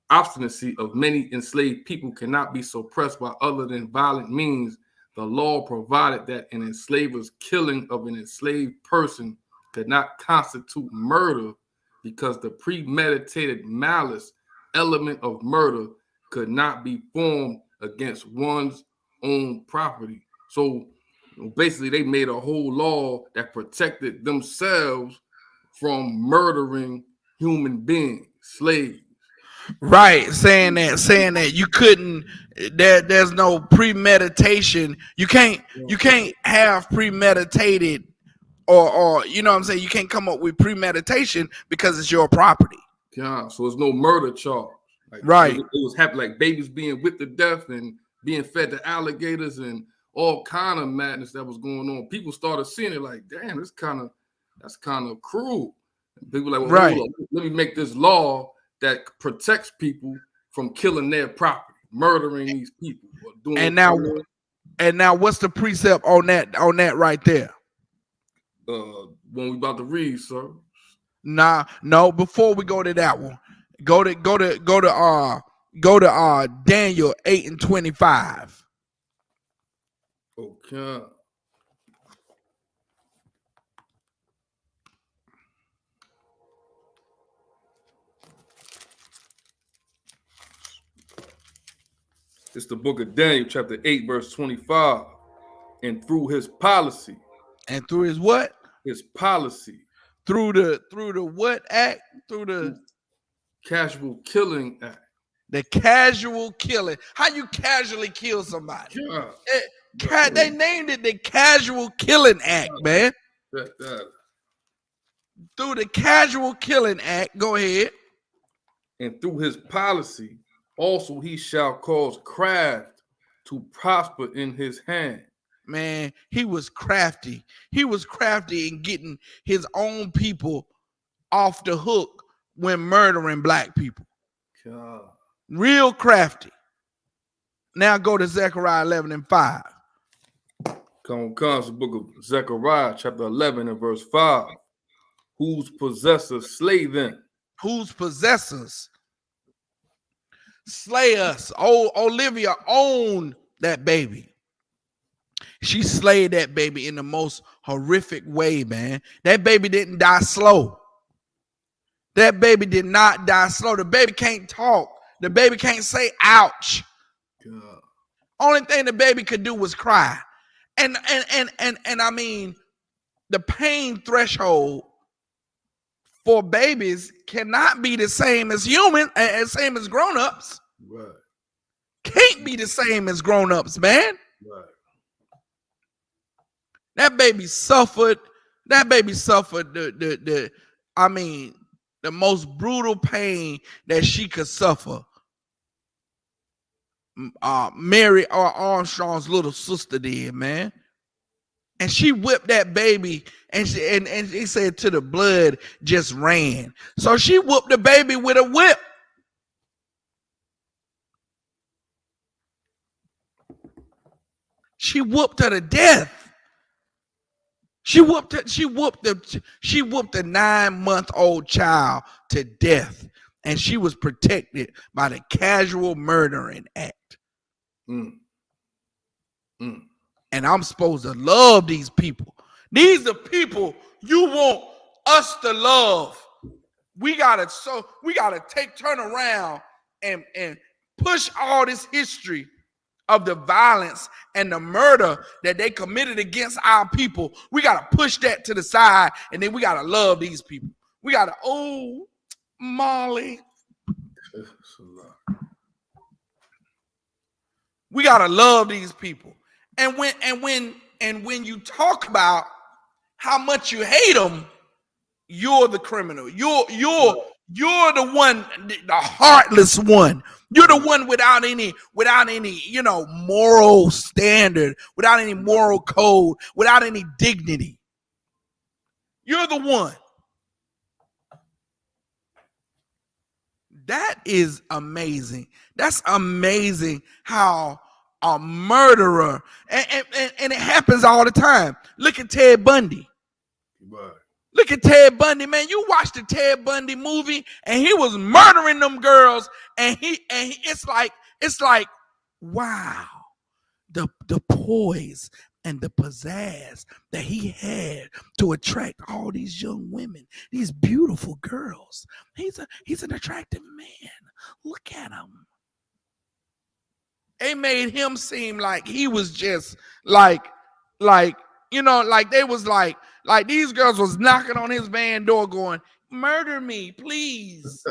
obstinacy of many enslaved people cannot be suppressed by other than violent means. The law provided that an enslaver's killing of an enslaved person could not constitute murder because the premeditated malice element of murder could not be formed against one's own property. So basically, they made a whole law that protected themselves from murdering human beings, slaves. Right, saying that you couldn't. There's no premeditation. You can't have premeditated or you know what I'm saying. You can't come up with premeditation because it's your property. Yeah, so it's no murder charge. Like, right. It was happening, like babies being whipped to death and being fed to alligators and all kind of madness that was going on. People started seeing it like, damn, that's kind of cruel. And people were like, well, hold on, let me make this law that protects people from killing their property, murdering these people. Or doing and now, what's the precept on that right there? When we about to read, sir. Nah, no. Before we go to that one, go to Daniel 8:25. Okay. It's the book of Daniel, chapter 8, verse 25. And through his policy. And through his what? His policy. Through the what act? Through the Casual Killing Act. The casual killing. How you casually kill somebody? Yeah. They named it the Casual Killing Act, man. Through the Casual Killing Act. Go ahead. And through his policy, also he shall cause craft to prosper in his hand. Man, he was crafty. He was crafty in getting his own people off the hook when murdering black people. God. Real crafty. Now go to Zechariah 11:5. Comes the book of Zechariah, chapter 11 and verse 5. Whose possessors slay them? Whose possessors slay us? Oh, Olivia owned that baby. She slayed that baby in the most horrific way, man. That baby didn't die slow. That baby did not die slow. The baby can't talk. The baby can't say ouch. God. Only thing the baby could do was cry. And I mean, the pain threshold for babies cannot be the same as human, same as grown-ups. Right. Can't be the same as grown-ups, man. Right. That baby suffered. That baby suffered the most brutal pain that she could suffer. Mary Armstrong's little sister did, man. And she whipped that baby, and he said to the blood just ran. So she whooped the baby with a whip. She whooped her to death. She whooped the 9-month-old child to death, and she was protected by the Casual Murdering Act. And I'm supposed to love these people. These are people you want us to love. We gotta turn around and push all this history of the violence and the murder that they committed against our people. We got to push that to the side, and then we got to love these people. We got to, Molly. We got to love these people. And when you talk about how much you hate them, you're the criminal. You're the one, the heartless one. You're the one without any, moral standard, without any moral code, without any dignity. You're the one. That is amazing. That's amazing how a murderer, and it happens all the time. Look at Ted Bundy. Right. Look at Ted Bundy, man. You watched the Ted Bundy movie, and he was murdering them girls, and it's like, wow, the poise and the pizzazz that he had to attract all these young women, these beautiful girls. He's an attractive man. Look at him. They made him seem like he was just like you know, like they was like these girls was knocking on his van door going, murder me, please.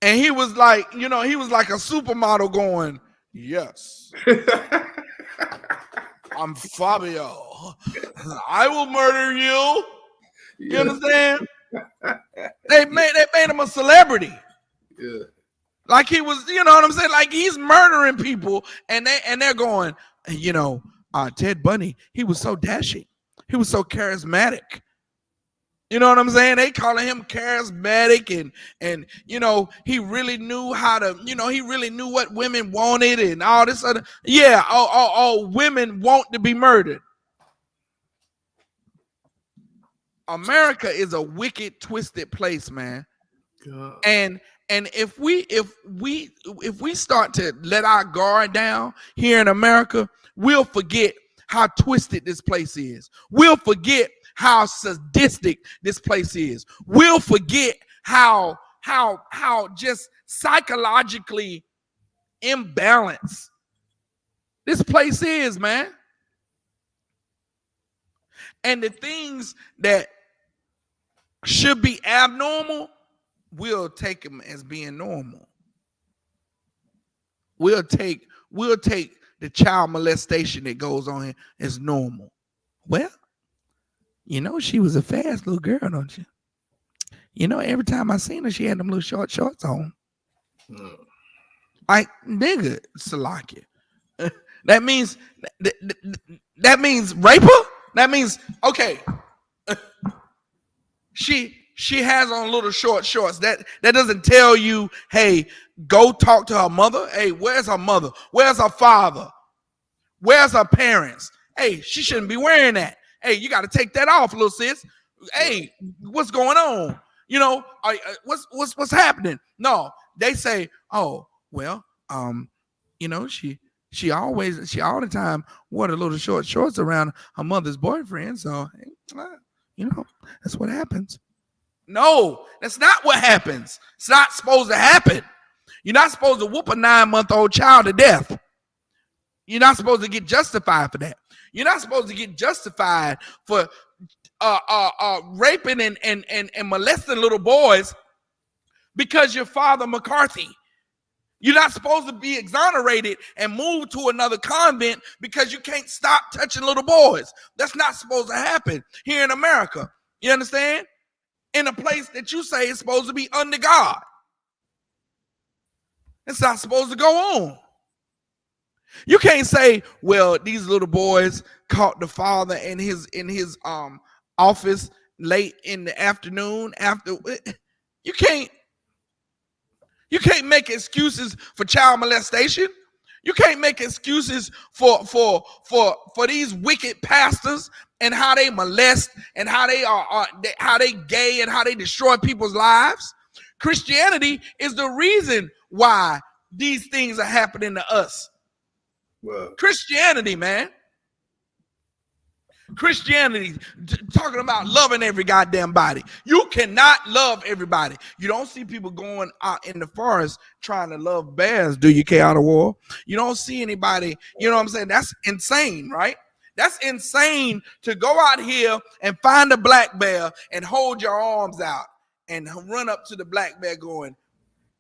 And he was like, you know, he was like a supermodel going, yes. I'm Fabio. I will murder you. You understand? They made him a celebrity. Yeah. Like he was, you know what I'm saying? Like he's murdering people, and they're going, you know, Ted Bundy, he was so dashing. He was so charismatic. You know what I'm saying? They calling him charismatic, and you know, he really knew how to, you know, he really knew what women wanted and all this other. Yeah, all women want to be murdered. America is a wicked, twisted place, man. God. And if we start to let our guard down here in America, we'll forget how twisted this place is. We'll forget how sadistic this place is. We'll forget how just psychologically imbalanced this place is, man. And the things that should be abnormal, we'll take them as being normal. We'll take the child molestation that goes on here as normal. Well, you know, she was a fast little girl, don't you? You know, every time I seen her, she had them little short shorts on. Like, nigga, Salakia. That means rape her? That means, okay. She has on little short shorts. That doesn't tell you, hey, go talk to her mother. Hey, where's her mother? Where's her father? Where's her parents? Hey, she shouldn't be wearing that. Hey, you got to take that off, little sis. Hey, what's going on? You know, what's happening? No, they say, oh, well, you know, she all the time wore the little short shorts around her mother's boyfriend. So, you know, that's what happens. No, that's not what happens. It's not supposed to happen. You're not supposed to whoop a 9-month-old child to death. You're not supposed to get justified for that. You're not supposed to get justified for raping and molesting little boys because your father McCarthy. You're not supposed to be exonerated and moved to another convent because you can't stop touching little boys. That's not supposed to happen here in America. You understand? In a place that you say is supposed to be under God. It's not supposed to go on. You can't say, well, these little boys caught the father in his office late in the afternoon after. You can't make excuses for child molestation. You can't make excuses for these wicked pastors and how they molest and how they gay and how they destroy people's lives. Christianity is the reason why these things are happening to us. Well, Christianity, man. Christianity, talking about loving every goddamn body. You cannot love everybody. You don't see people going out in the forest trying to love bears, do you, K out of war? You don't see anybody, you know what I'm saying? That's insane, right? That's insane to go out here and find a black bear and hold your arms out and run up to the black bear going,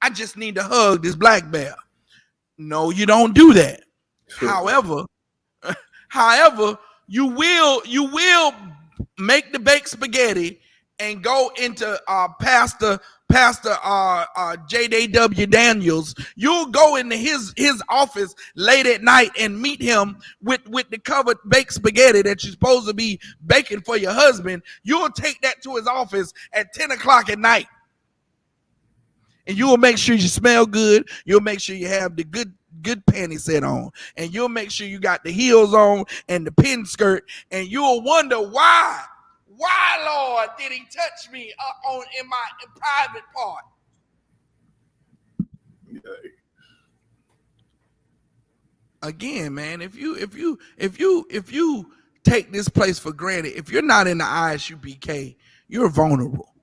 I just need to hug this black bear. No, you don't do that. Sure. However, you will make the baked spaghetti and go into Pastor J.W. Daniels. You'll go into his office late at night and meet him with the covered baked spaghetti that you're supposed to be baking for your husband. You'll take that to his office at 10 o'clock at night. And you'll make sure you smell good. You'll make sure you have the good panty set on, and you'll make sure you got the heels on and the pin skirt, and you'll wonder why, Lord, did he touch me in my private part? Again, man, if you take this place for granted, if you're not in the I.S.U.P.K, you're vulnerable.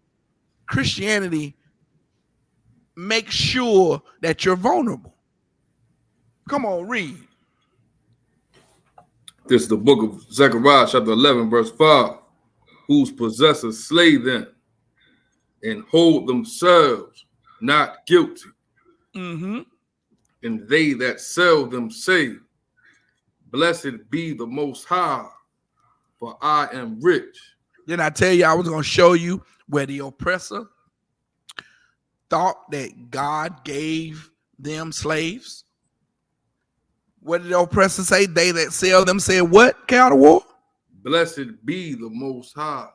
Christianity makes sure that you're vulnerable. Come on, read. This is the book of Zechariah, chapter 11, verse 5. Whose possessors slay them and hold themselves not guilty. Mm-hmm. And they that sell them say, blessed be the Most High, for I am rich. Didn't I tell you I was going to show you where the oppressor thought that God gave them slaves? What did the oppressor say? They that sell them said what, Count of War? Blessed be the Most High.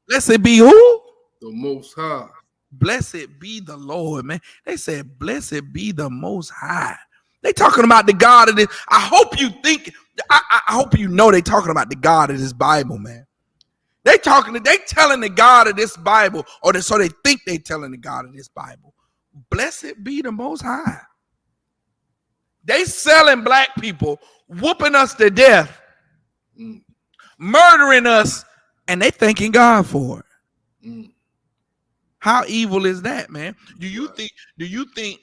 Blessed be who? The Most High. Blessed be the Lord, man. They said, blessed be the Most High. They talking about the God of this. I hope you think, I hope you know they talking about the God of this Bible, man. They telling the God of this Bible, so they think they telling the God of this Bible. Blessed be the Most High. They selling black people, whooping us to death, murdering us, and they thanking God for it. How evil is that, man? Do you think,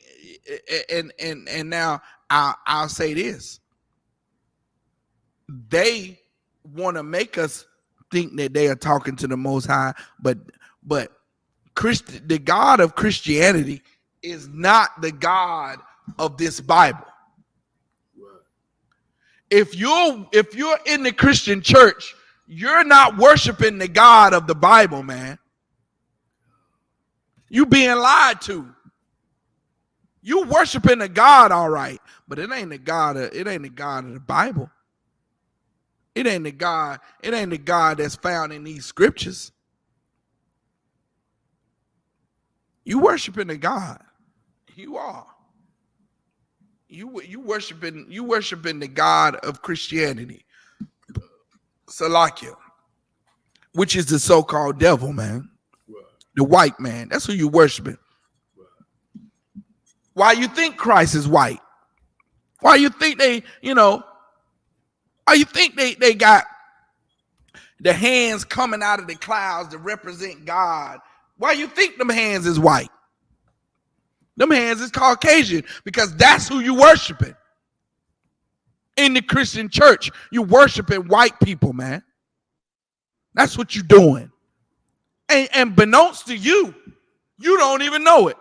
and now I'll say this. They want to make us think that they are talking to the Most High, but the God of Christianity is not the God of this Bible. If you're in the Christian church, you're not worshiping the God of the Bible, man. You being lied to. You worshiping a God, all right, but it ain't the God of the Bible. It ain't the God that's found in these scriptures. You worshiping a God. You are. You worshiping the God of Christianity. Salakia, which is the so-called devil, man. The white man. That's who you worshiping. Why you think Christ is white? Why you think they got the hands coming out of the clouds to represent God? Why you think them hands is white? Them hands is Caucasian, because that's who you worshiping. In the Christian church, you worshiping white people, man. That's what you doing. And beknownst to you, you don't even know it.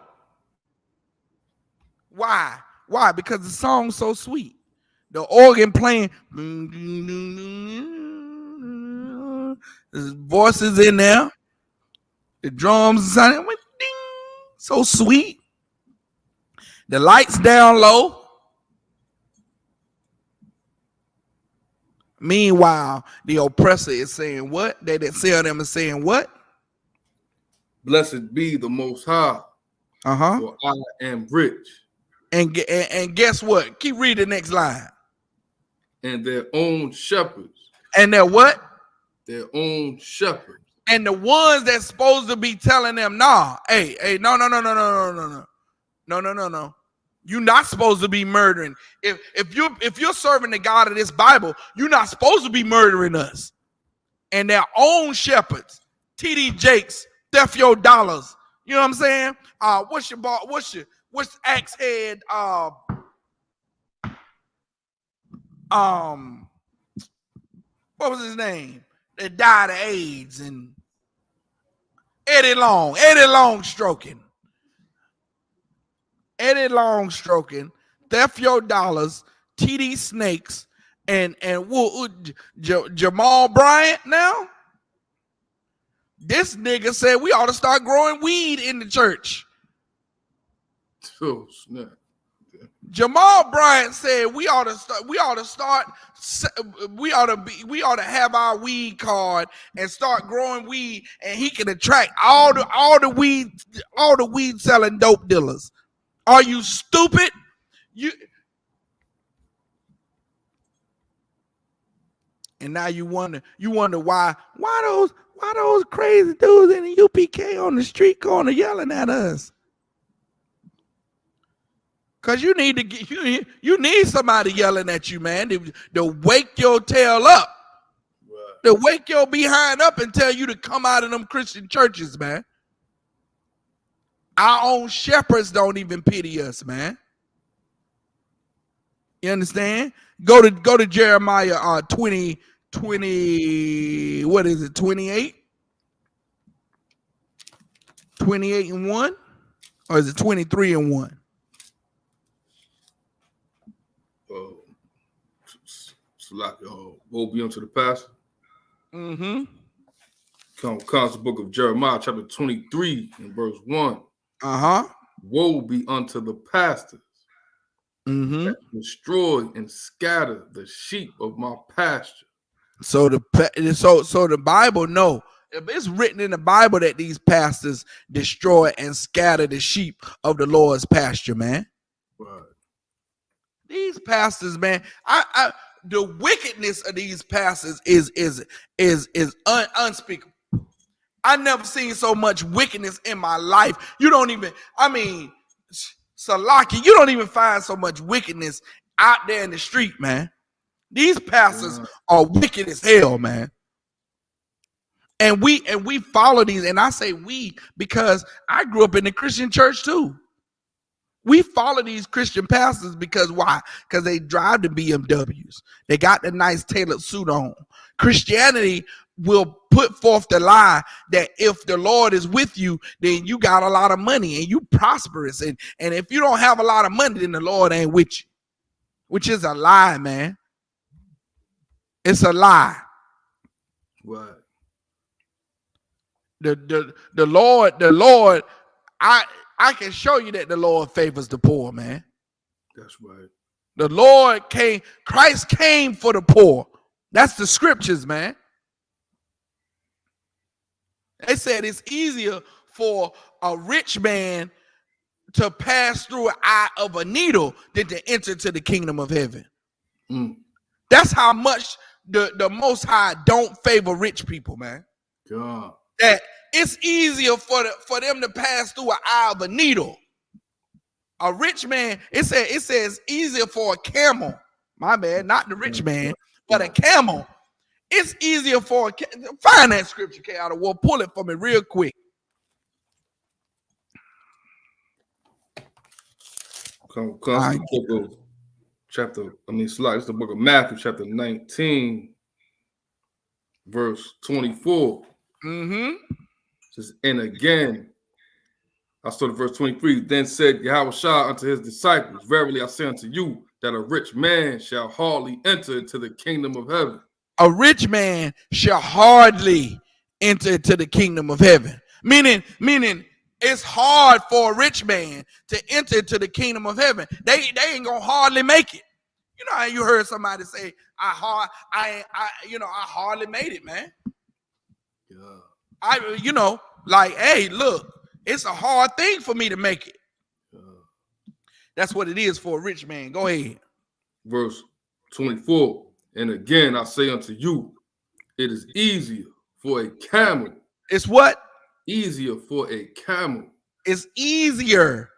Why? Why? Because the song's so sweet. The organ playing, there's voices in there. The drums sounding ding, so sweet. The lights down low. Meanwhile, the oppressor is saying what? They that sell them is saying what? Blessed be the Most High, for I am rich. And guess what? Keep reading the next line. And their own shepherds. And their what? Their own shepherds. And the ones that's supposed to be telling them, no. You're not supposed to be murdering. If you're serving the God of this Bible, you're not supposed to be murdering us. And their own shepherds, TD Jakes, Def Your Dollars. You know what I'm saying? What's Axe Head? What was his name? That died of AIDS, and Eddie Longstroking, Theft Your Dollars, TD Snakes, and Jamal Bryant. Now, this nigga said we ought to start growing weed in the church. Oh snap! Jamal Bryant said we ought to have our weed card and start growing weed, and he can attract all the weed selling dope dealers. Are you stupid? And now you wonder why those crazy dudes in the U.P.K. on the street corner yelling at us. Cause you need somebody yelling at you, man, to wake your tail up, right. To wake your behind up and tell you to come out of them Christian churches, man. Our own shepherds don't even pity us, man. You understand? Go to Jeremiah 20, what is it, 28? 28 and 1? Or is it 23 and 1? Woe be unto the pastor. Mm-hmm. Comes the book of Jeremiah, chapter 23 and verse 1. Uh-huh. Woe be unto the pastors. Mm-hmm. That destroy and scatter the sheep of my pasture. So the Bible, no. It's written in the Bible that these pastors destroy and scatter the sheep of the Lord's pasture, man. Right. These pastors, man, the wickedness of these pastors is unspeakable. I never seen so much wickedness in my life. Salaki, you don't even find so much wickedness out there in the street, man. These pastors are wicked as hell, man. And we follow these, and I say we because I grew up in the Christian church too. We follow these Christian pastors because why? Because they drive the BMWs. They got the nice tailored suit on. Christianity will put forth the lie that if the Lord is with you, then you got a lot of money and you prosperous. And if you don't have a lot of money, then the Lord ain't with you. Which is a lie, man. It's a lie. Right. The Lord, I can show you that the Lord favors the poor, man. That's right. The Lord Christ came for the poor. That's the scriptures, man. They said it's easier for a rich man to pass through an eye of a needle than to enter to the kingdom of heaven. Mm. That's how much the Most High don't favor rich people, man. God. That it's easier for them to pass through an eye of a needle. A rich man, it says easier for a camel. My bad, not the rich man, but a camel. It's easier for find that scripture, K. Out of war. Pull it for me real quick. It's the book of Matthew, chapter 19, verse 24. Mm-hmm. It says, and again, I started verse 23. Then said Yahushua unto his disciples, verily I say unto you, that a rich man shall hardly enter into the kingdom of heaven. A rich man shall hardly enter into the kingdom of heaven. Meaning it's hard for a rich man to enter into the kingdom of heaven. They ain't gonna hardly make it. You know how you heard somebody say, I hardly made it, man. Yeah. Hey, look, it's a hard thing for me to make it. Yeah. That's what it is for a rich man. Go ahead. Verse 24. And again, I say unto you, it is easier for a camel. It's what? Easier for a camel. It's easier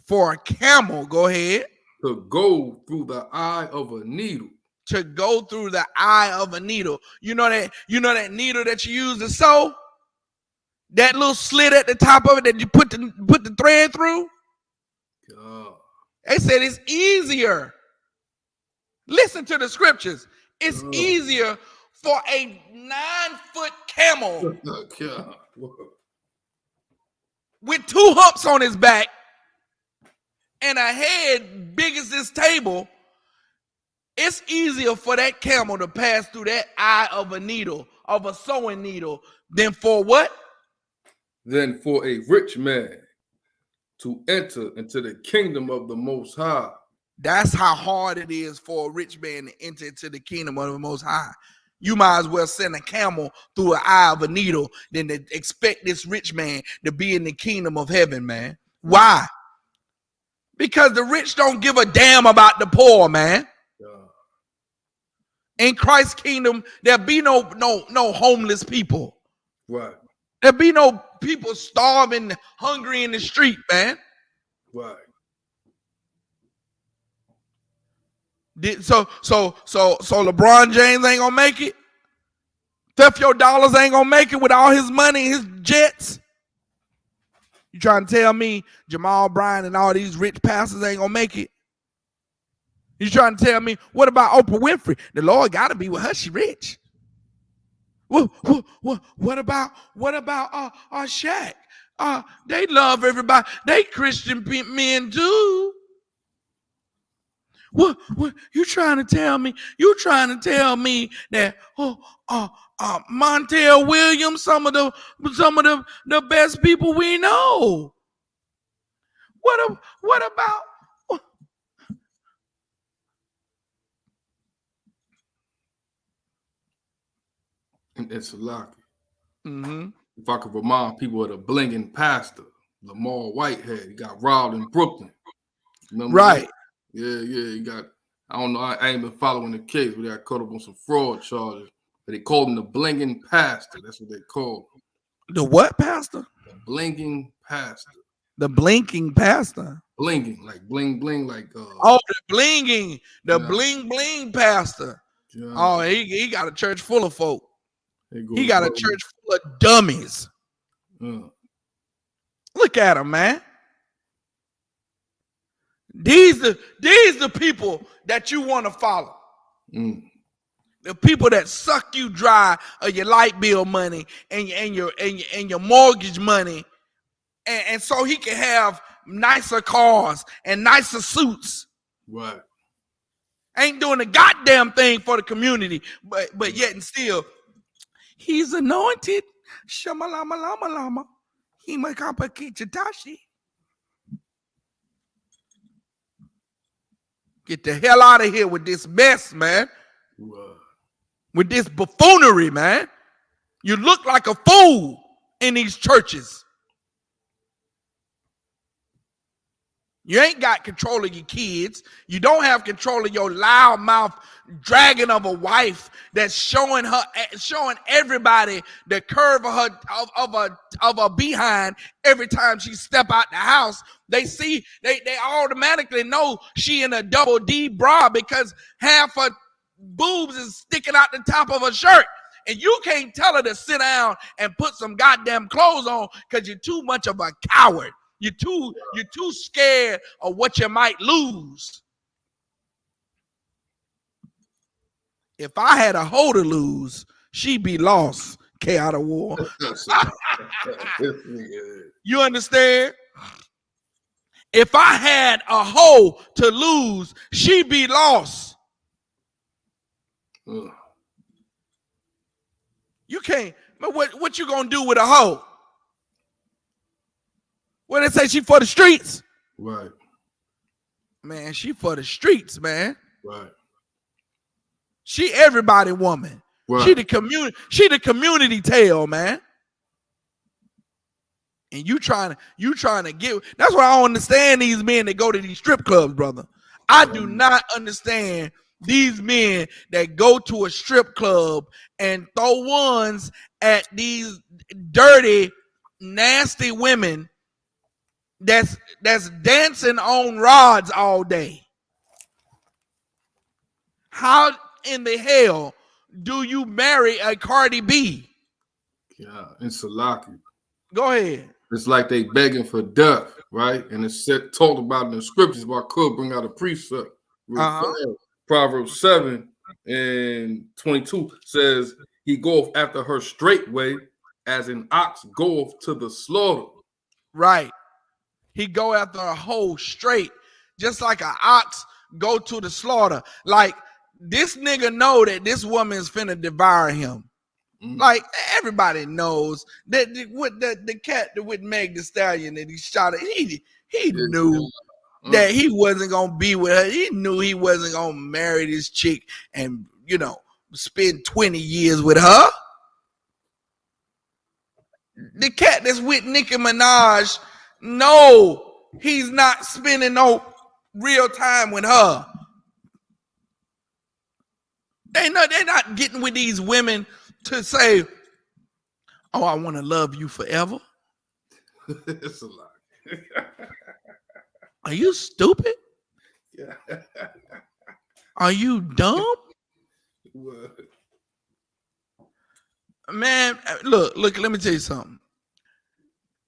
for a camel. Go ahead. To go through the eye of a needle. To go through the eye of a needle. You know that needle that you use to sew? That little slit at the top of it that you put the thread through? God. They said it's easier. Listen to the scriptures. It's easier for a 9-foot camel with 2 humps on his back and a head big as this table. It's easier for that camel to pass through that eye of a needle, of a sewing needle, than for what? Than for a rich man to enter into the kingdom of the Most High. That's how hard it is for a rich man to enter into the kingdom of the Most High. You might as well send a camel through an eye of a needle than to expect this rich man to be in the kingdom of heaven, man. Why? Because the rich don't give a damn about the poor, man. In Christ's kingdom, there'll be no homeless people. Right. There'll be no people starving, hungry in the street, man. Right. So LeBron James ain't gonna make it. Theft Your Dollars ain't gonna make it with all his money, his jets. You trying to tell me Jamal Bryant and all these rich pastors ain't gonna make it? You trying to tell me what about Oprah Winfrey? The Lord gotta be with her. She rich. What about Shaq? They love everybody. They Christian men too. What you trying to tell me? You trying to tell me that Montel Williams, some of the best people we know. What about and it's lucky. Mm-hmm. If I could remind people of the blinging pastor, Lamar Whitehead, he got robbed in Brooklyn. Remember right. That? Yeah, he got, I don't know, I ain't been following the case, but they got caught up on some fraud charges. But they called him the blinging pastor. That's what they called him. The what pastor? The blinging pastor. The blinking pastor. Blinging, like bling bling, like the blinging, bling bling pastor. Yeah. Oh, he got a church full of folk. He got a church full of dummies. Look at him, man. These the people that you want to follow. The people that suck you dry of your light bill money and your mortgage money, and so he can have nicer cars and nicer suits. Right. Ain't doing a goddamn thing for the community, but yet and still, he's anointed. Shamalama lama lama. Himakapa kichitashi. Get the hell out of here with this mess, man. Right. With this buffoonery, man. You look like a fool in these churches. You ain't got control of your kids. You don't have control of your loud mouth dragon of a wife that's showing everybody the curve of her behind every time she step out the house. They automatically know she in a double D bra because half her boobs is sticking out the top of her shirt. And you can't tell her to sit down and put some goddamn clothes on because you're too much of a coward. You're too scared of what you might lose. If I had a hoe to lose, she'd be lost. K out of war. You understand? If I had a hoe to lose, she'd be lost. You can't. But what you gonna do with a hoe? What they say, she for the streets? Right. Man, she for the streets, man. Right. She everybody woman. Right. She the community tale, man. And you trying to get, that's why I don't understand these men that go to these strip clubs, brother. I do not understand these men that go to a strip club and throw ones at these dirty, nasty women that's dancing on rods all day. How in the hell do you marry a Cardi B? Yeah, in Salaki. Go ahead. It's like they begging for death, right? And it's talked about in the scriptures, but I could bring out a precept. Proverbs 7 and 22 says, he goeth after her straightway as an ox goeth to the slaughter. Right. He go after a hoe straight, just like an ox go to the slaughter. Like, this nigga know that this woman is finna devour him. Like, everybody knows that with the cat with Meg Thee Stallion that he shot at, he knew. that he wasn't gonna be with her. He knew he wasn't gonna marry this chick and spend 20 years with her. The cat that's with Nicki Minaj, no, he's not spending no real time with her. They're not getting with these women to say, "Oh, I want to love you forever." It's a lie. Are you stupid? Yeah. Are you dumb? What? Man, look, let me tell you something.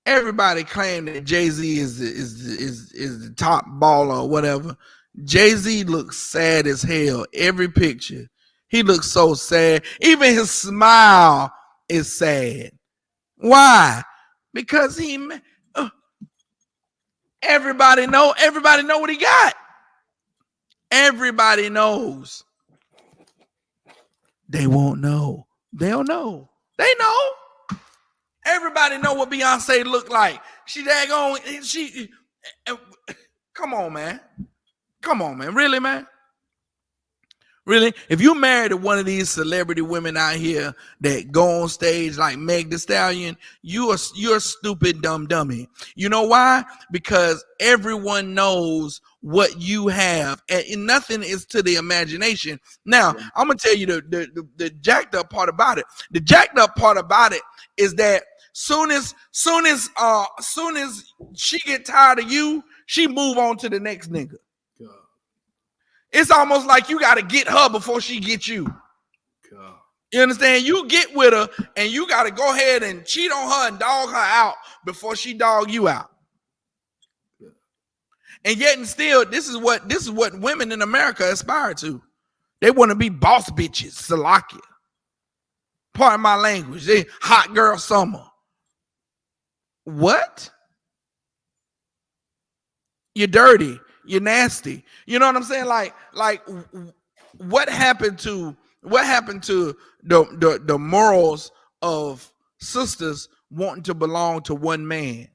Everybody claim that Jay-Z is the top baller or whatever. Jay-Z looks sad as hell. Every picture. He looks so sad. Even his smile is sad. Why? Because everybody know what he got. Everybody knows. They won't know. They'll know. They know. Everybody know what Beyonce look like. She daggone. Come on, man. Come on, man. Really, man? Really? If you married to one of these celebrity women out here that go on stage like Meg Thee Stallion, you're a stupid dumb dummy. You know why? Because everyone knows what you have, and nothing is to the imagination. Now, I'm gonna tell you the jacked up part about it. The jacked up part about it is that soon as she get tired of you, she move on to the next nigga. It's almost like you got to get her before she gets you. God. You understand? You get with her and you got to go ahead and cheat on her and dog her out before she dog you out. Yeah. And yet and still, this is what women in America aspire to. They want to be boss bitches, Salakia. Pardon my language. They hot girl summer. What? You're dirty. You're nasty. You know what I'm saying? Like what happened to the morals of sisters wanting to belong to one man?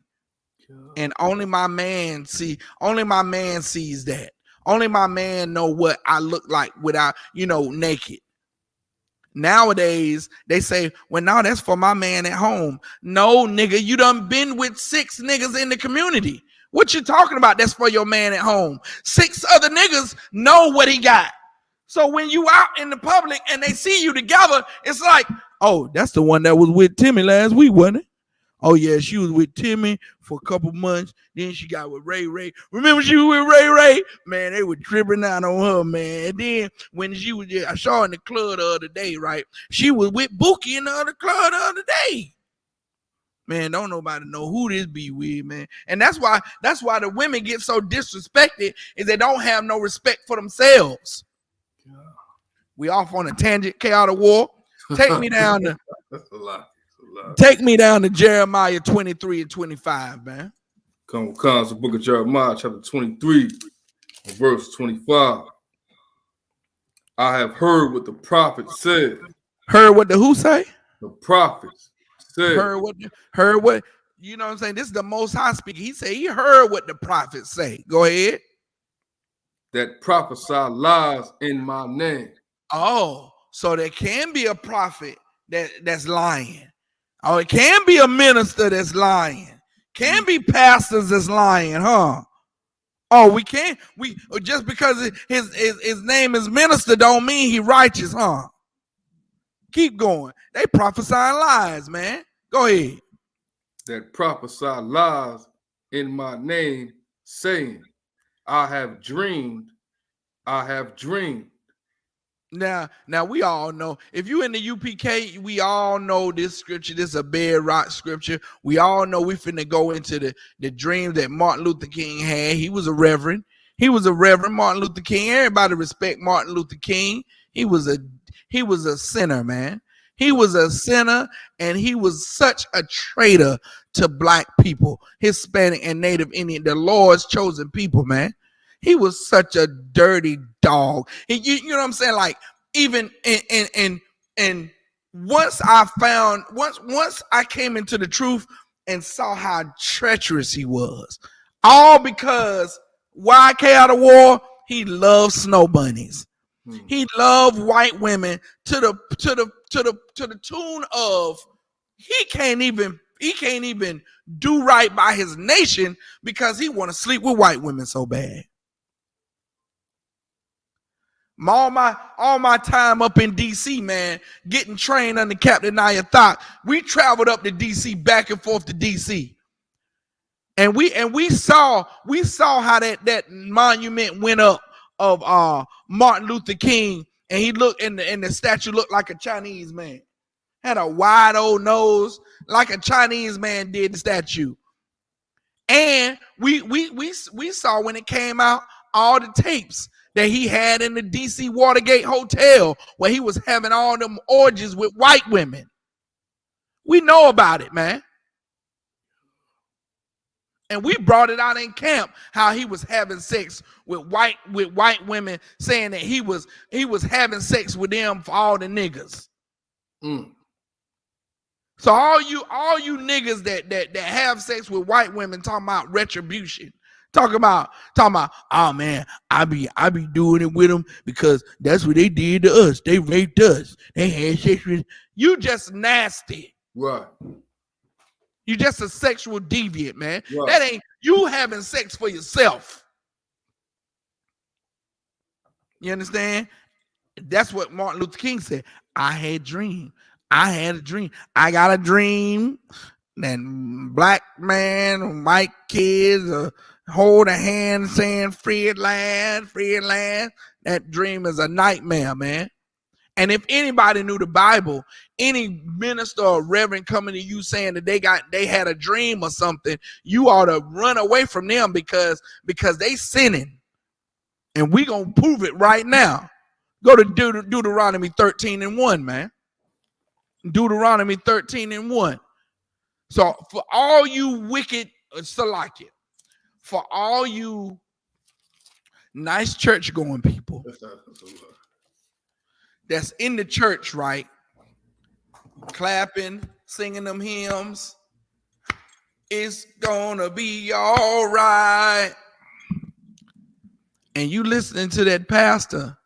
And only my man sees that. Only my man know what I look like without, naked. Nowadays, they say, well, no, that's for my man at home. No, nigga, you done been with 6 niggas in the community. What you talking about? That's for your man at home. 6 other niggas know what he got. So when you out in the public and they see you together, it's like, oh, that's the one that was with Timmy last week, wasn't it? Oh, yeah, she was with Timmy for a couple months. Then she got with Ray Ray. Remember she was with Ray Ray? Man, they were tripping out on her, man. And then when she was, I saw her in the club the other day, right? She was with Bookie in the other club the other day. Man, don't nobody know who this be with, man. And that's why the women get so disrespected, is they don't have no respect for themselves. Yeah. We off on a tangent, chaotic war. Take me down to that's a lot. Take me down to Jeremiah 23 and 25, man. Come on, the book of Jeremiah, chapter 23, verse 25. I have heard what the prophet said. Heard what the who say? The prophets said. Heard what, you know what I'm saying? This is the Most High speaking. He said he heard what the prophets say. Go ahead. That prophesy lies in my name. Oh, so there can be a prophet that's lying. Oh, it can be a minister that's lying. Can be pastors that's lying, huh? Oh, we just because his name is minister don't mean he righteous, huh? Keep going. They prophesying lies, man. Go ahead. That prophesy lies in my name, saying, I have dreamed. Now we all know, if you in the UPK, we all know this scripture. This is a bedrock scripture. We all know we finna go into the dream that Martin Luther King had. He was a reverend. Martin Luther King. Everybody respect Martin Luther King. He was a sinner, man. He was a sinner, and he was such a traitor to black people, Hispanic and Native Indian, the Lord's chosen people, man. He was such a dirty dog. You know what I'm saying? Like, even and once I came into the truth and saw how treacherous he was, all because Why K out of war? He loved snow bunnies. He loved white women to the tune of he can't even do right by his nation because he want to sleep with white women so bad. All my time up in DC, man, getting trained under Captain I.S.U.P.K, we traveled up to DC, back and forth to DC. And we saw how that monument went up of Martin Luther King, and he looked and the statue looked like a Chinese man. Had a wide old nose, like a Chinese man did the statue. And we saw when it came out all the tapes that he had in the DC Watergate Hotel where he was having all them orgies with white women. We know about it, man. And we brought it out in camp how he was having sex with white women, saying that he was having sex with them for all the niggas. So all you niggas that have sex with white women talking about retribution, talking about, oh man, I be doing it with them because that's what they did to us. They raped us. They had sex with you. Just nasty. Right. You just a sexual deviant, man. Right. That ain't you having sex for yourself. You understand? That's what Martin Luther King said. I had a dream. I got a dream that black man, white kids hold a hand saying free at last, free at last. That dream is a nightmare, man. And if anybody knew the Bible, any minister or reverend coming to you saying that they had a dream or something, you ought to run away from them because they sinning. And we gonna prove it right now. Go to Deuteronomy 13:1, man. Deuteronomy 13:1. So for all you wicked Salakia, for all you nice church going people that's in the church, right? Clapping, singing them hymns. It's gonna be all right. And you listening to that pastor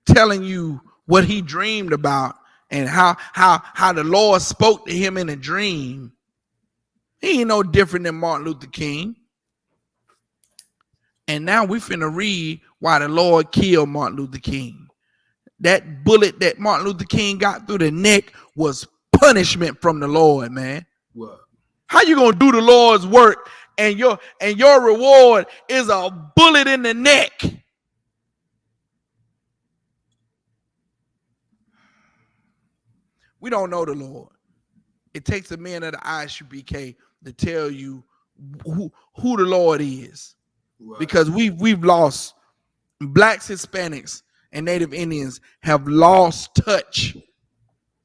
telling you what he dreamed about and how the Lord spoke to him in a dream. He ain't no different than Martin Luther King. And now we finna read why the Lord killed Martin Luther King. That bullet that Martin Luther King got through the neck was punishment from the Lord, man. What? How you gonna do the Lord's work and your reward is a bullet in the neck? We don't know the Lord. It takes a man of the I.S.U.P.K to tell you who the Lord is. Right. Because we've lost, blacks, Hispanics, and Native Indians have lost touch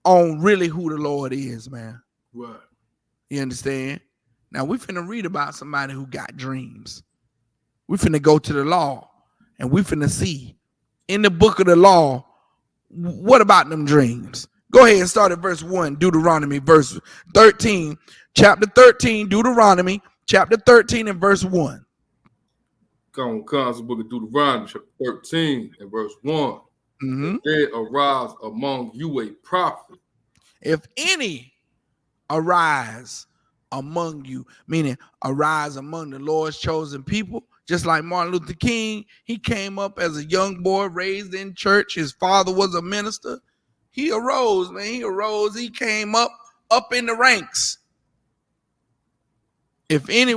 on really who the Lord is, man. Right. You understand? Now we finna read about somebody who got dreams. We finna go to the law and we finna see in the book of the law, what about them dreams? Go ahead and start at verse 1, Deuteronomy, verse 13, chapter 13, Deuteronomy, chapter 13 and verse 1. Comes the book of Deuteronomy, chapter 13 and verse 1. There arise among you a prophet. If any arise among you, meaning arise among the Lord's chosen people, just like Martin Luther King, he came up as a young boy raised in church. His father was a minister. He arose, man. He arose. He came up in the ranks. If any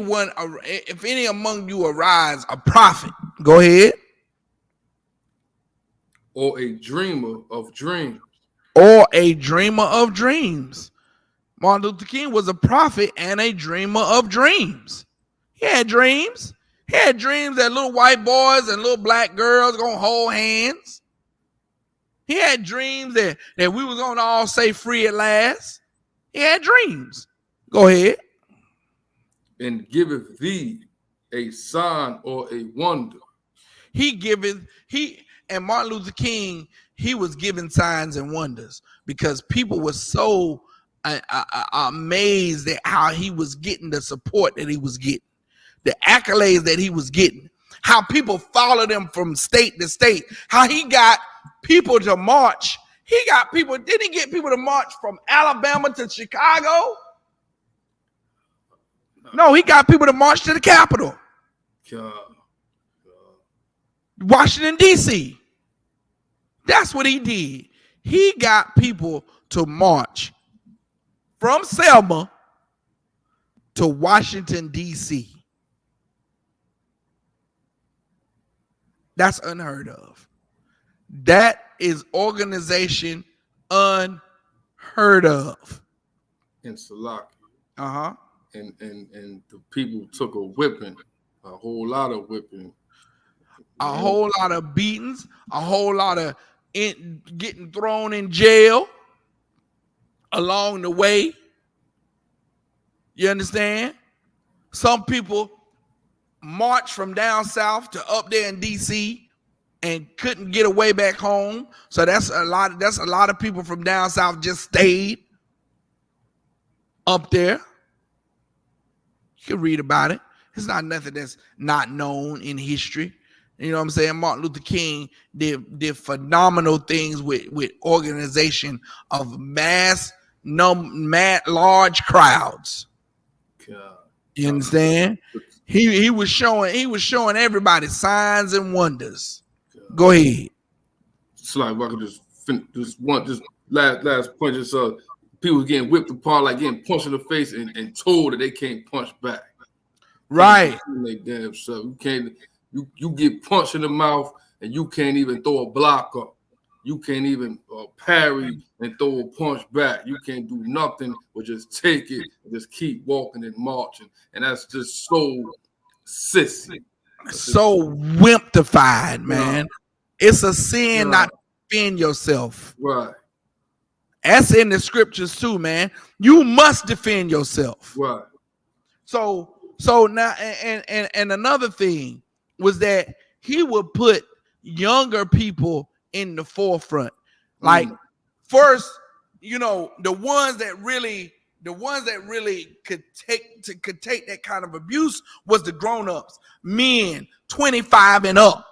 among you arise, a prophet, go ahead. Or a dreamer of dreams. Or a dreamer of dreams. Martin Luther King was a prophet and a dreamer of dreams. He had dreams. He had dreams that little white boys and little black girls gonna hold hands. He had dreams that we was gonna all say free at last. He had dreams. Go ahead. And giveth thee a sign or a wonder. And Martin Luther King, he was giving signs and wonders because people were so amazed at how he was getting the support that he was getting. the accolades that he was getting, how people followed him from state to state, how he got people to march. He got people, didn't he get people to march from Alabama to Chicago? No, he got people to march to the Capitol. Washington, D.C. That's what he did. He got people to march from Selma to Washington, D.C. That's unheard of. That is organization unheard of. In Salaki. Uh-huh. And the people took a whipping, a whole lot of whipping. A whole lot of beatings, a whole lot of getting thrown in jail along the way. You understand? Some people marched from down south to up there in DC and couldn't get away back home. So that's a lot of people from down south just stayed up there. You can read about it. It's not nothing that's not known in history. You know what I'm saying? Martin Luther King did phenomenal things with organization of large crowds. God. You understand? He was showing everybody signs and wonders. God. Go ahead. It's like if I could just last point. Just people getting whipped apart, like getting punched in the face and told that they can't punch back. Right. They damn self. You can't. You get punched in the mouth and you can't even throw a block up. You can't even parry and throw a punch back. You can't do nothing but just take it and just keep walking and marching. And that's just so sissy. So wimptified, man. It's a sin not to defend yourself. Right. That's in the scriptures too, man. You must defend yourself. Right. So now and another thing was that he would put younger people in the forefront. Like first, the ones that really could take that kind of abuse was the grown-ups, men 25 and up.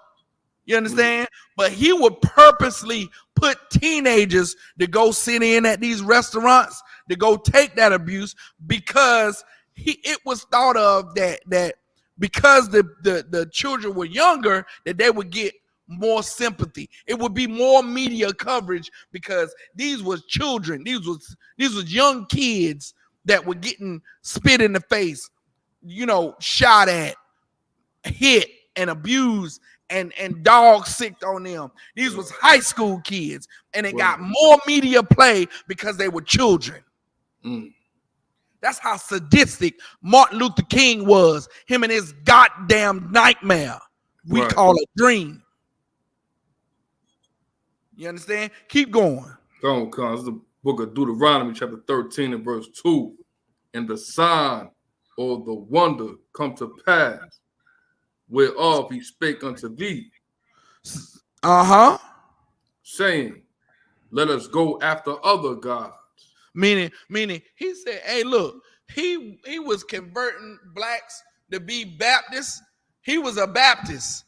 You understand? But he would purposely put teenagers to go sit in at these restaurants to go take that abuse because it was thought of that because the children were younger, that they would get more sympathy. It would be more media coverage because these was children. These was young kids that were getting spit in the face, shot at, hit, and abused, and dog sicked on them. These was high school kids, and it got more media play because they were children. That's how sadistic Martin Luther King was. Him and his goddamn nightmare we call a dream. You understand? Keep going. Go on, cuz the book of Deuteronomy, chapter 13 and verse 2. And the sign or the wonder come to pass, whereof he spake unto thee. Saying, let us go after other gods. Meaning, he said, hey, look, he was converting blacks to be Baptists. He was a Baptist.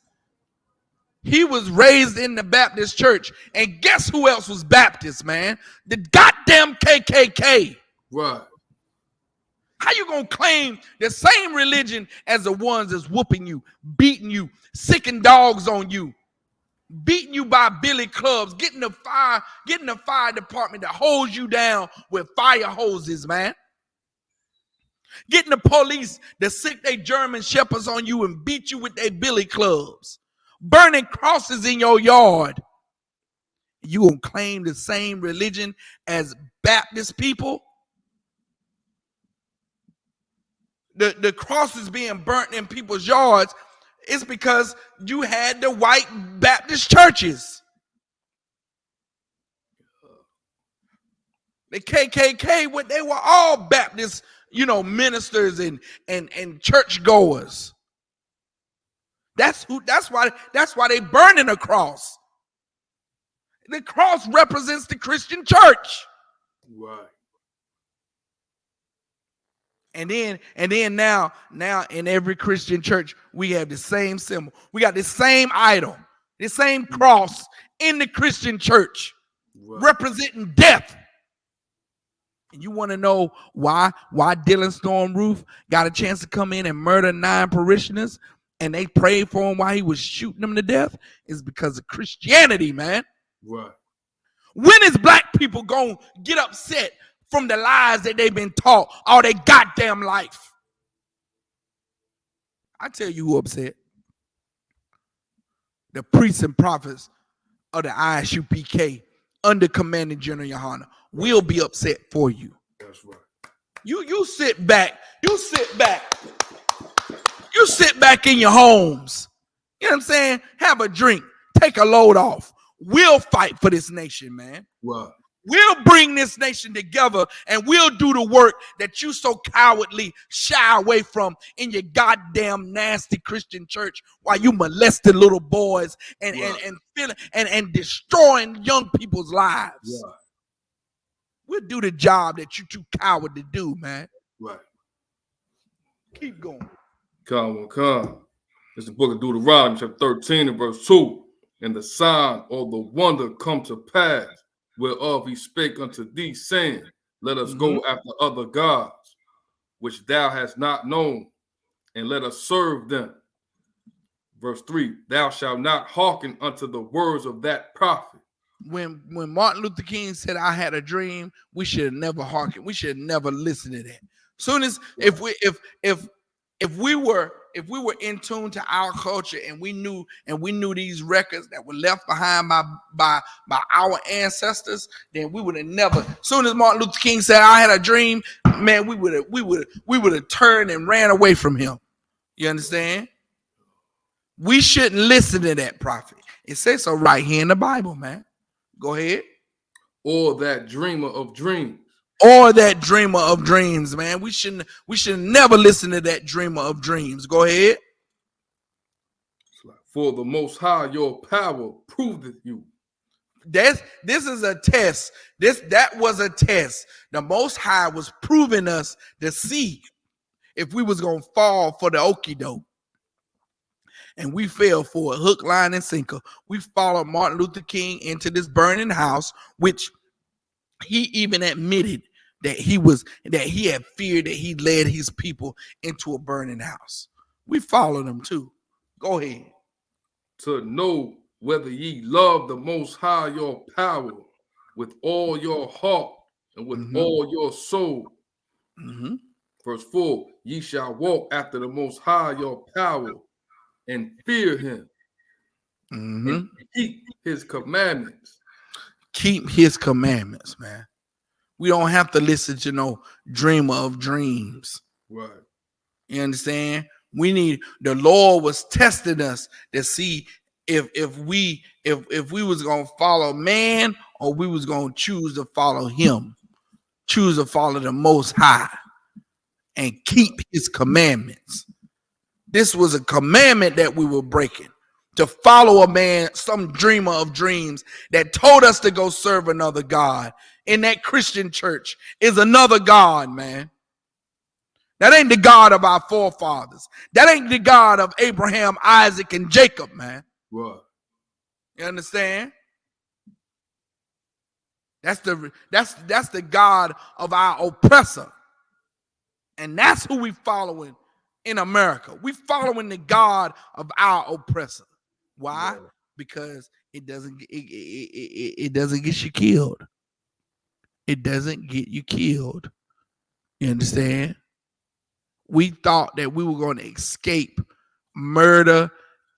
He was raised in the Baptist church. And guess who else was Baptist, man? The goddamn KKK. Right. How you gonna claim the same religion as the ones that's whooping you, beating you, sicking dogs on you, beating you by billy clubs, getting the fire department to hose you down with fire hoses, man. Getting the police to sick their German shepherds on you and beat you with their billy clubs. Burning crosses in your yard. You gonna claim the same religion as Baptist people? The crosses being burnt in people's yards is because you had the white Baptist churches. The KKK, they were all Baptist, ministers and churchgoers. That's why they burning a cross. The cross represents the Christian church. Right. And then now in every Christian church, we have the same symbol. We got the same idol, the same cross in the Christian church, representing death. And you want to know why Dylan Storm Roof got a chance to come in and murder 9 parishioners and they prayed for him while he was shooting them to death? Is because of Christianity, man. Right. When is black people gonna get upset from the lies that they've been taught all their goddamn life? I tell you who upset. The priests and prophets of the I.S.U.P.K under Commanding General Yohana will be upset for you. That's right. You sit back. You sit back in your homes. You know what I'm saying? Have a drink. Take a load off. We'll fight for this nation, man. Right. We'll bring this nation together and we'll do the work that you so cowardly shy away from in your goddamn nasty Christian church while you molesting little boys and destroying young people's lives. Right. We'll do the job that you too coward to do, man. Right. Keep going. Come. It's the book of Deuteronomy, chapter 13 and verse 2. And the sign or the wonder come to pass, whereof he spake unto thee, saying, let us go after other gods, which thou hast not known, and let us serve them. Verse 3, thou shalt not hearken unto the words of that prophet. When Martin Luther King said, I had a dream, we should never hearken. We should never listen to that. Soon as if we were in tune to our culture and we knew these records that were left behind by our ancestors, then we would have never. Soon as Martin Luther King said, I had a dream, man, we would have turned and ran away from him. You understand? We shouldn't listen to that prophet. It says so right here in the Bible, man. Go ahead. Or that dreamer of dreams. Or that dreamer of dreams, man. We should never listen to that dreamer of dreams. Go ahead. For the Most High, your power proveth you. This is a test. That was a test. The Most High was proving us to see if we was gonna fall for the okie doke. And we fell for a hook, line, and sinker. We followed Martin Luther King into this burning house, which he even admitted that he had feared that he led his people into a burning house. We followed him too. Go ahead. To know whether ye love the Most High your power with all your heart and with all your soul. Verse 4, ye shall walk after the Most High your power and fear him and keep his commandments. Keep his commandments, man. We don't have to listen to no dreamer of dreams. Right. You understand? The Lord was testing us to see if we was gonna follow man or we was gonna choose to follow him, choose to follow the Most High and keep his commandments. This was a commandment that we were breaking, to follow a man, some dreamer of dreams that told us to go serve another God. In that Christian church is another God, man. That ain't the God of our forefathers. That ain't the God of Abraham, Isaac, and Jacob, man. Right. You understand? That's the God of our oppressor. And that's who we following in America. We following the God of our oppressor. Why? Yeah. Because it doesn't get you killed. It doesn't get you killed. You understand? We thought that we were going to escape murder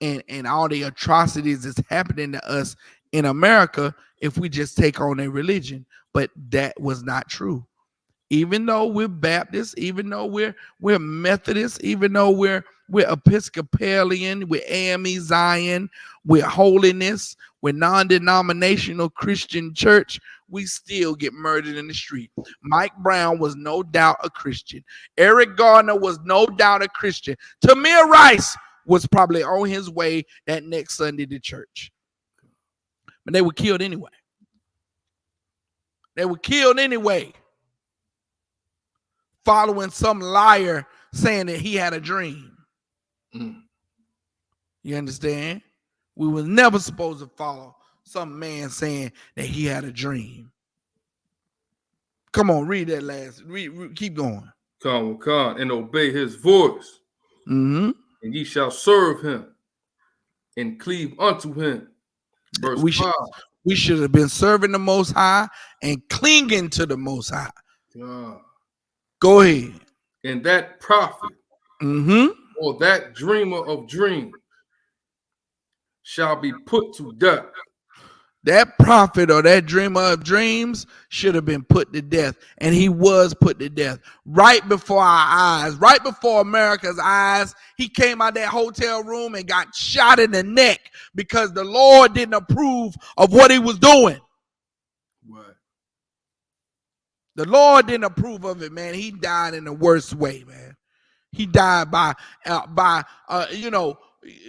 and all the atrocities that's happening to us in America if we just take on a religion. But that was not true. Even though we're Baptist, even though we're Methodist, even though we're Episcopalian, we're AME Zion, we're Holiness, we're non-denominational Christian church, we still get murdered in the street. Mike Brown was no doubt a Christian. Eric Garner was no doubt a Christian. Tamir Rice was probably on his way that next Sunday to church. But they were killed anyway. following some liar saying that he had a dream. You understand? We were never supposed to follow some man saying that he had a dream. Come on, read that last. Read, keep going. Come, and obey his voice. And ye shall serve him and cleave unto him. Verse 5. We should have been serving the Most High and clinging to the Most High. Go ahead. And that prophet or that dreamer of dreams shall be put to death. That prophet or that dreamer of dreams should have been put to death. And he was put to death right before our eyes, right before America's eyes. He came out that hotel room and got shot in the neck because the Lord didn't approve of what he was doing. Right. The Lord didn't approve of it, man. He died in the worst way, man. He died by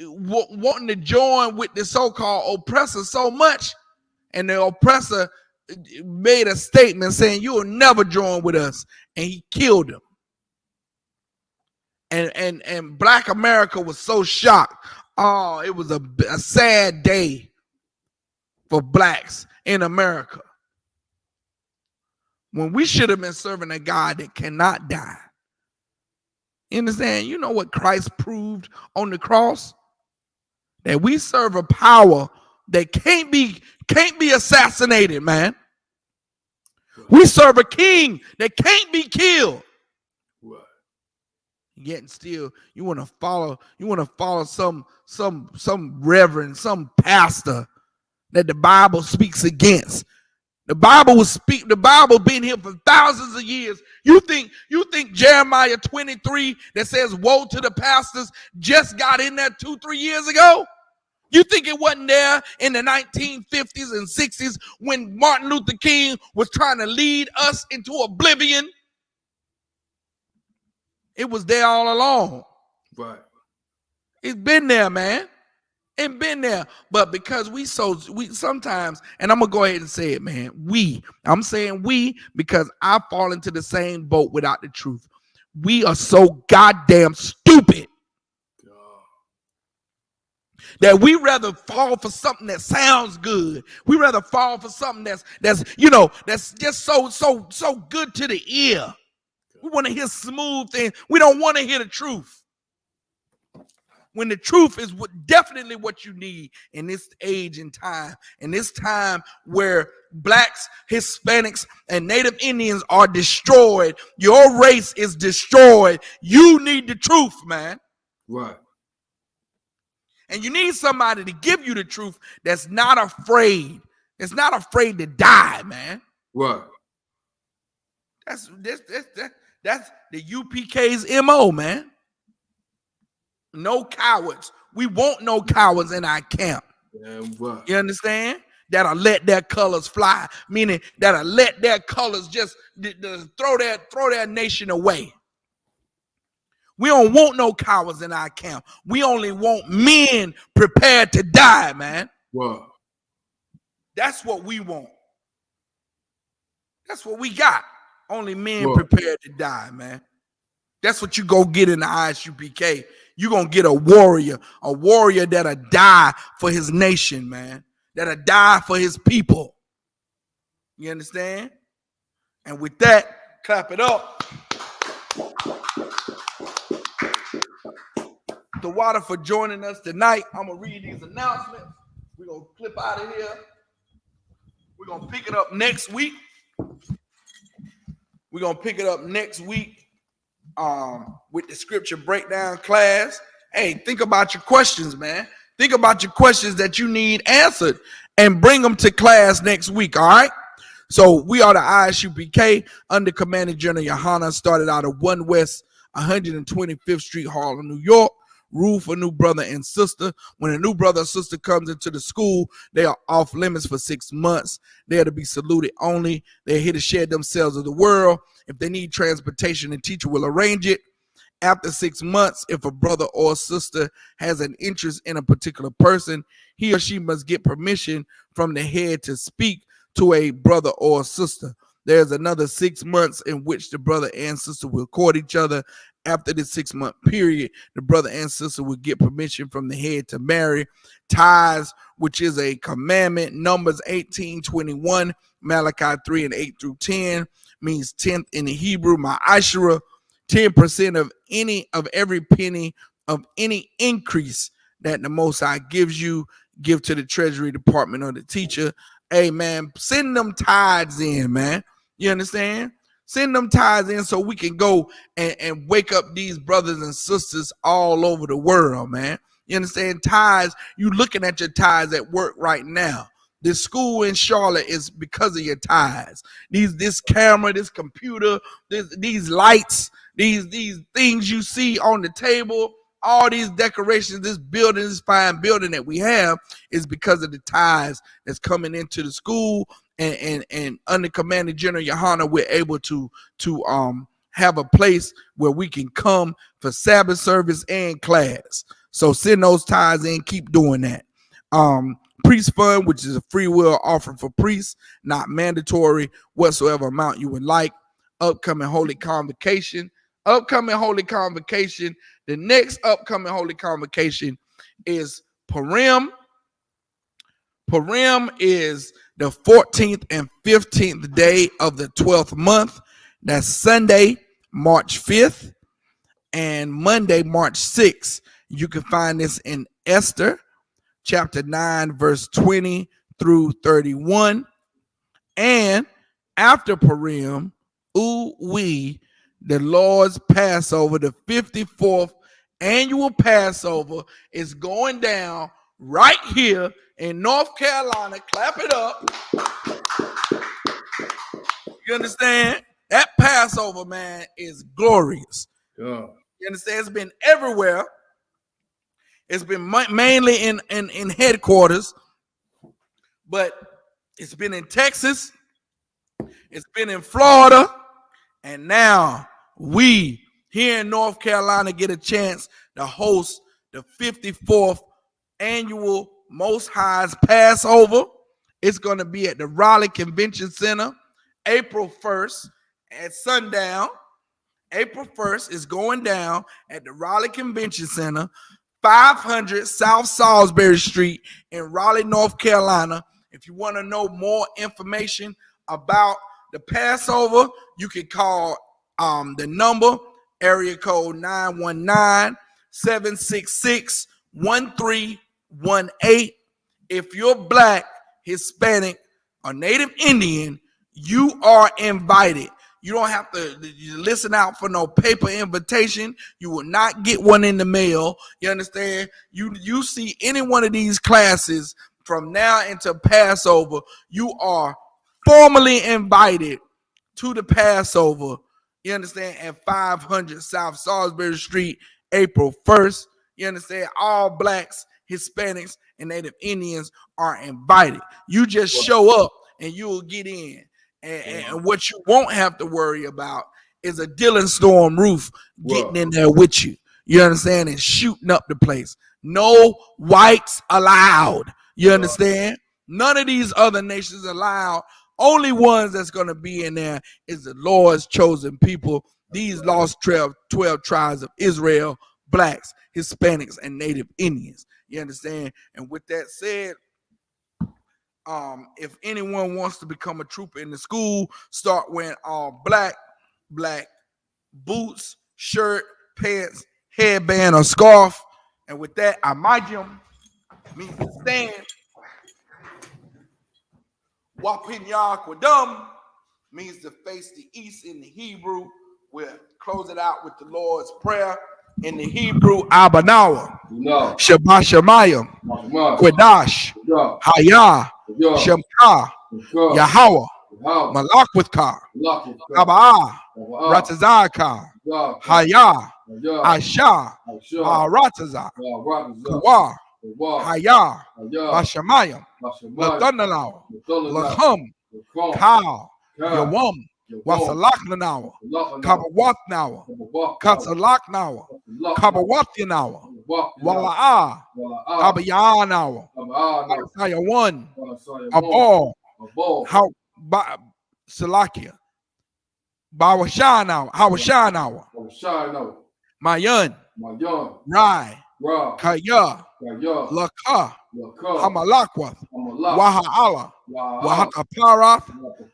wanting to join with the so-called oppressor so much. And the oppressor made a statement saying, you will never join with us. And he killed him. And Black America was so shocked. Oh, it was a sad day for blacks in America. When we should have been serving a God that cannot die. You understand? You know what Christ proved on the cross? That we serve a power that can't be assassinated, man. We serve a king that can't be killed. Right. Yet and still, you want to follow some reverend, some pastor that the Bible speaks against. The Bible been here for thousands of years. You think Jeremiah 23 that says woe to the pastors just got in there 2-3 years ago? You think it wasn't there in the 1950s and 60s when Martin Luther King was trying to lead us into oblivion? It was there all along. Right. It's been there, man. It's been there. But because we sometimes, and I'm going to go ahead and say it, man. I'm saying we because I fall into the same boat without the truth. We are so goddamn stupid. That we rather fall for something that sounds good. We rather fall for something that's just so good to the ear. We want to hear smooth things. We don't want to hear the truth. When the truth is definitely what you need in this age and time. In this time where blacks, Hispanics, and Native Indians are destroyed. Your race is destroyed. You need the truth, man. Right. And you need somebody to give you the truth that's not afraid. It's not afraid to die, man. Right. That's the U.P.K's MO, man. No cowards. We want no cowards in our camp. Yeah, right. You understand? That'll let their colors fly. Meaning that'll let their colors just throw their nation away. We don't want no cowards in our camp. We only want men prepared to die, man. Wow. That's what we want. That's what we got. Only men prepared to die, man. That's what you go get in the I.S.U.P.K. You're going to get a warrior that'll die for his nation, man. That'll die for his people. You understand? And with that, clap it up. The water for joining us tonight. I'm going to read these announcements. We're going to clip out of here. We're going to pick it up next week. We're going to pick it up next week with the scripture breakdown class. Hey, think about your questions, man. Think about your questions that you need answered and bring them to class next week, all right? So we are the I.S.U.P.K. under Commanding General Yohana, started out of 1 West 125th Street, Harlem, New York. Rule for new brother and sister. When a new brother or sister comes into the school, they are off limits for 6 months. They are to be saluted only. They're here to share themselves with the world. If they need transportation, the teacher will arrange it. After 6 months, if a brother or sister has an interest in a particular person, he or she must get permission from the head to speak to a brother or sister. There's another 6 months in which the brother and sister will court each other. After the 6-month period, the brother and sister will get permission from the head to marry. Tithes, which is a commandment, Numbers 18:21, Malachi 3 and 8 through 10, means 10th in the Hebrew, ma'ashra, 10% of every penny of any increase that the Most High gives you, give to the Treasury Department or the teacher. Hey, man, send them tithes in, man. You understand? Send them tithes in so we can go and wake up these brothers and sisters all over the world, man. You understand? Tithes, you looking at your tithes at work right now. This school in Charlotte is because of your tithes. This camera, this computer, these lights, these things you see on the table, all these decorations, this building, this fine building that we have is because of the tithes that's coming into the school. And under Commander General Yohana, we're able to have a place where we can come for Sabbath service and class. So send those tithes in, keep doing that. Priest fund, which is a free will offering for priests, not mandatory, whatsoever amount you would like. Upcoming holy convocation. The next upcoming holy convocation is Purim. Purim is the 14th and 15th day of the 12th month. That's Sunday, March 5th, and Monday, March 6th. You can find this in Esther, chapter 9, verse 20 through 31. And after Purim, the Lord's Passover, the 54th annual Passover, is going down right here in North Carolina. Clap it up. You understand? That Passover, man, is glorious. Yeah. You understand? It's been everywhere. It's been mainly in headquarters, but it's been in Texas. It's been in Florida. And now we here in North Carolina get a chance to host the 54th annual Most High's Passover. It's going to be at the Raleigh Convention Center, April 1st at sundown. April 1st is going down at the Raleigh Convention Center, 500 South Salisbury Street in Raleigh, North Carolina. If you want to know more information about the Passover, you can call the number, area code 919-766-1318. If you're Black, Hispanic, or Native Indian, you are invited. You don't have to listen out for no paper invitation. You will not get one in the mail. You understand? You see any one of these classes from now until Passover, you are formally invited to the Passover. You understand? At 500 South Salisbury Street, April 1st. You understand? All Blacks, Hispanics, and Native Indians are invited. You just show up and you will get in. And what you won't have to worry about is a Dylan Storm roof getting in there with you. You understand? And shooting up the place. No whites allowed. You understand? None of these other nations allowed. Only ones that's going to be in there is the Lord's chosen people. These lost 12 tribes of Israel, Blacks, Hispanics, and Native Indians. You understand? And with that said, if anyone wants to become a trooper in the school, start wearing all black boots, shirt, pants, headband, or scarf. And with that, Amajim means to stand. Wapinya Kwadum means to face the east in the Hebrew. We'll close it out with the Lord's Prayer in the Hebrew. Abanawa, Shabbat Shemayim, Quadash, Hayah, Shemka, Yahweh, Malakwithka, Aba'ah, Ratazaka, Hayah, Asha, Rataza, Kuwa, Hayah, Bashamayim, Lathanalau, Lachum, Kal, Yawam, Wasalaknanawa, Kabawathnawa, Katsalaknawa, Kabawathinawa, Wala'ah, Abayanawa, Sayawan, Abal, Salakia. Bawashanawa. Hawashanawa. Hawashanawa. Mayan. Mayan. Rai. Ra. Kaya. Kaya. Laka. Laka. Hamalakwath. Hamalak. Waha'ala. Waha'ala. Wahakaparath.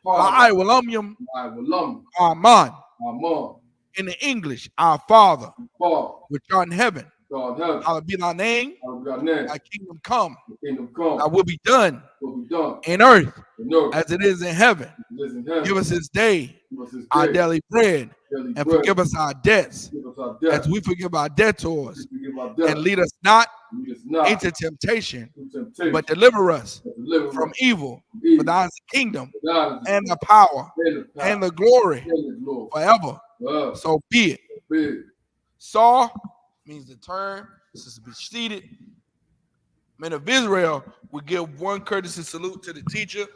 Wahakaparath. La'aiwalumium. La'aiwalumium. Aman. Aman. In the English, our Father, Father, which art in heaven, God in heaven, hallowed be thy name. Thy kingdom come. Thy will be done in earth as it is in heaven. Give us this day our daily bread, and forgive us our debts as we forgive our debtors. And lead us not into temptation, but deliver us from evil. For thine is the kingdom and the power and the glory forever. So be it. Saw means to turn. This is to be seated. Men of Israel would give one courtesy salute to the teacher.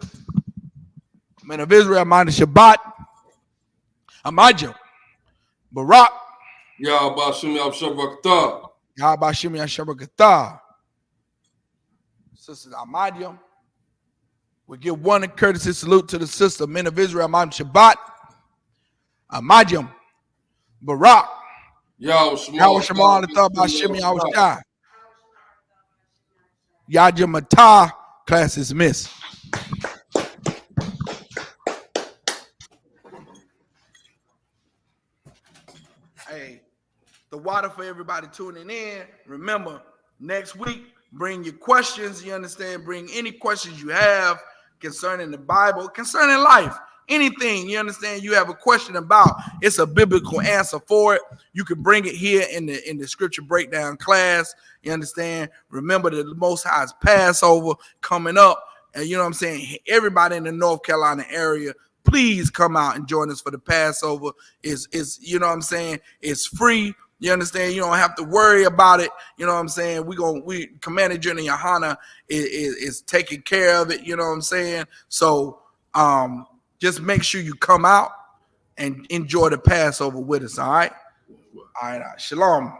Men of Israel, mind the Shabbat. Amajim. Barak. Yahbashim Yahshabakta. Yahbashim Yahshabakta. Sisters Amadium. We give one courtesy salute to the sister. Men of Israel, mind the Shabbat. Amajim. Barak. Yahweh the third by Shimmy Yahushai. Yajamata, class is missed. Hey, the water for everybody tuning in. Remember, next week, bring your questions. You understand? Bring any questions you have concerning the Bible, concerning life. Anything you understand you have a question about, it's a biblical answer for it. You can bring it here in the scripture breakdown class. You understand? Remember that the Most High's Passover coming up, and you know what I'm saying. Everybody in the North Carolina area, please come out and join us for the Passover. Is you know what I'm saying? It's free. You understand? You don't have to worry about it. You know what I'm saying? We Commander General Yohana is taking care of it. You know what I'm saying? So just make sure you come out and enjoy the Passover with us, all right? All right, shalom.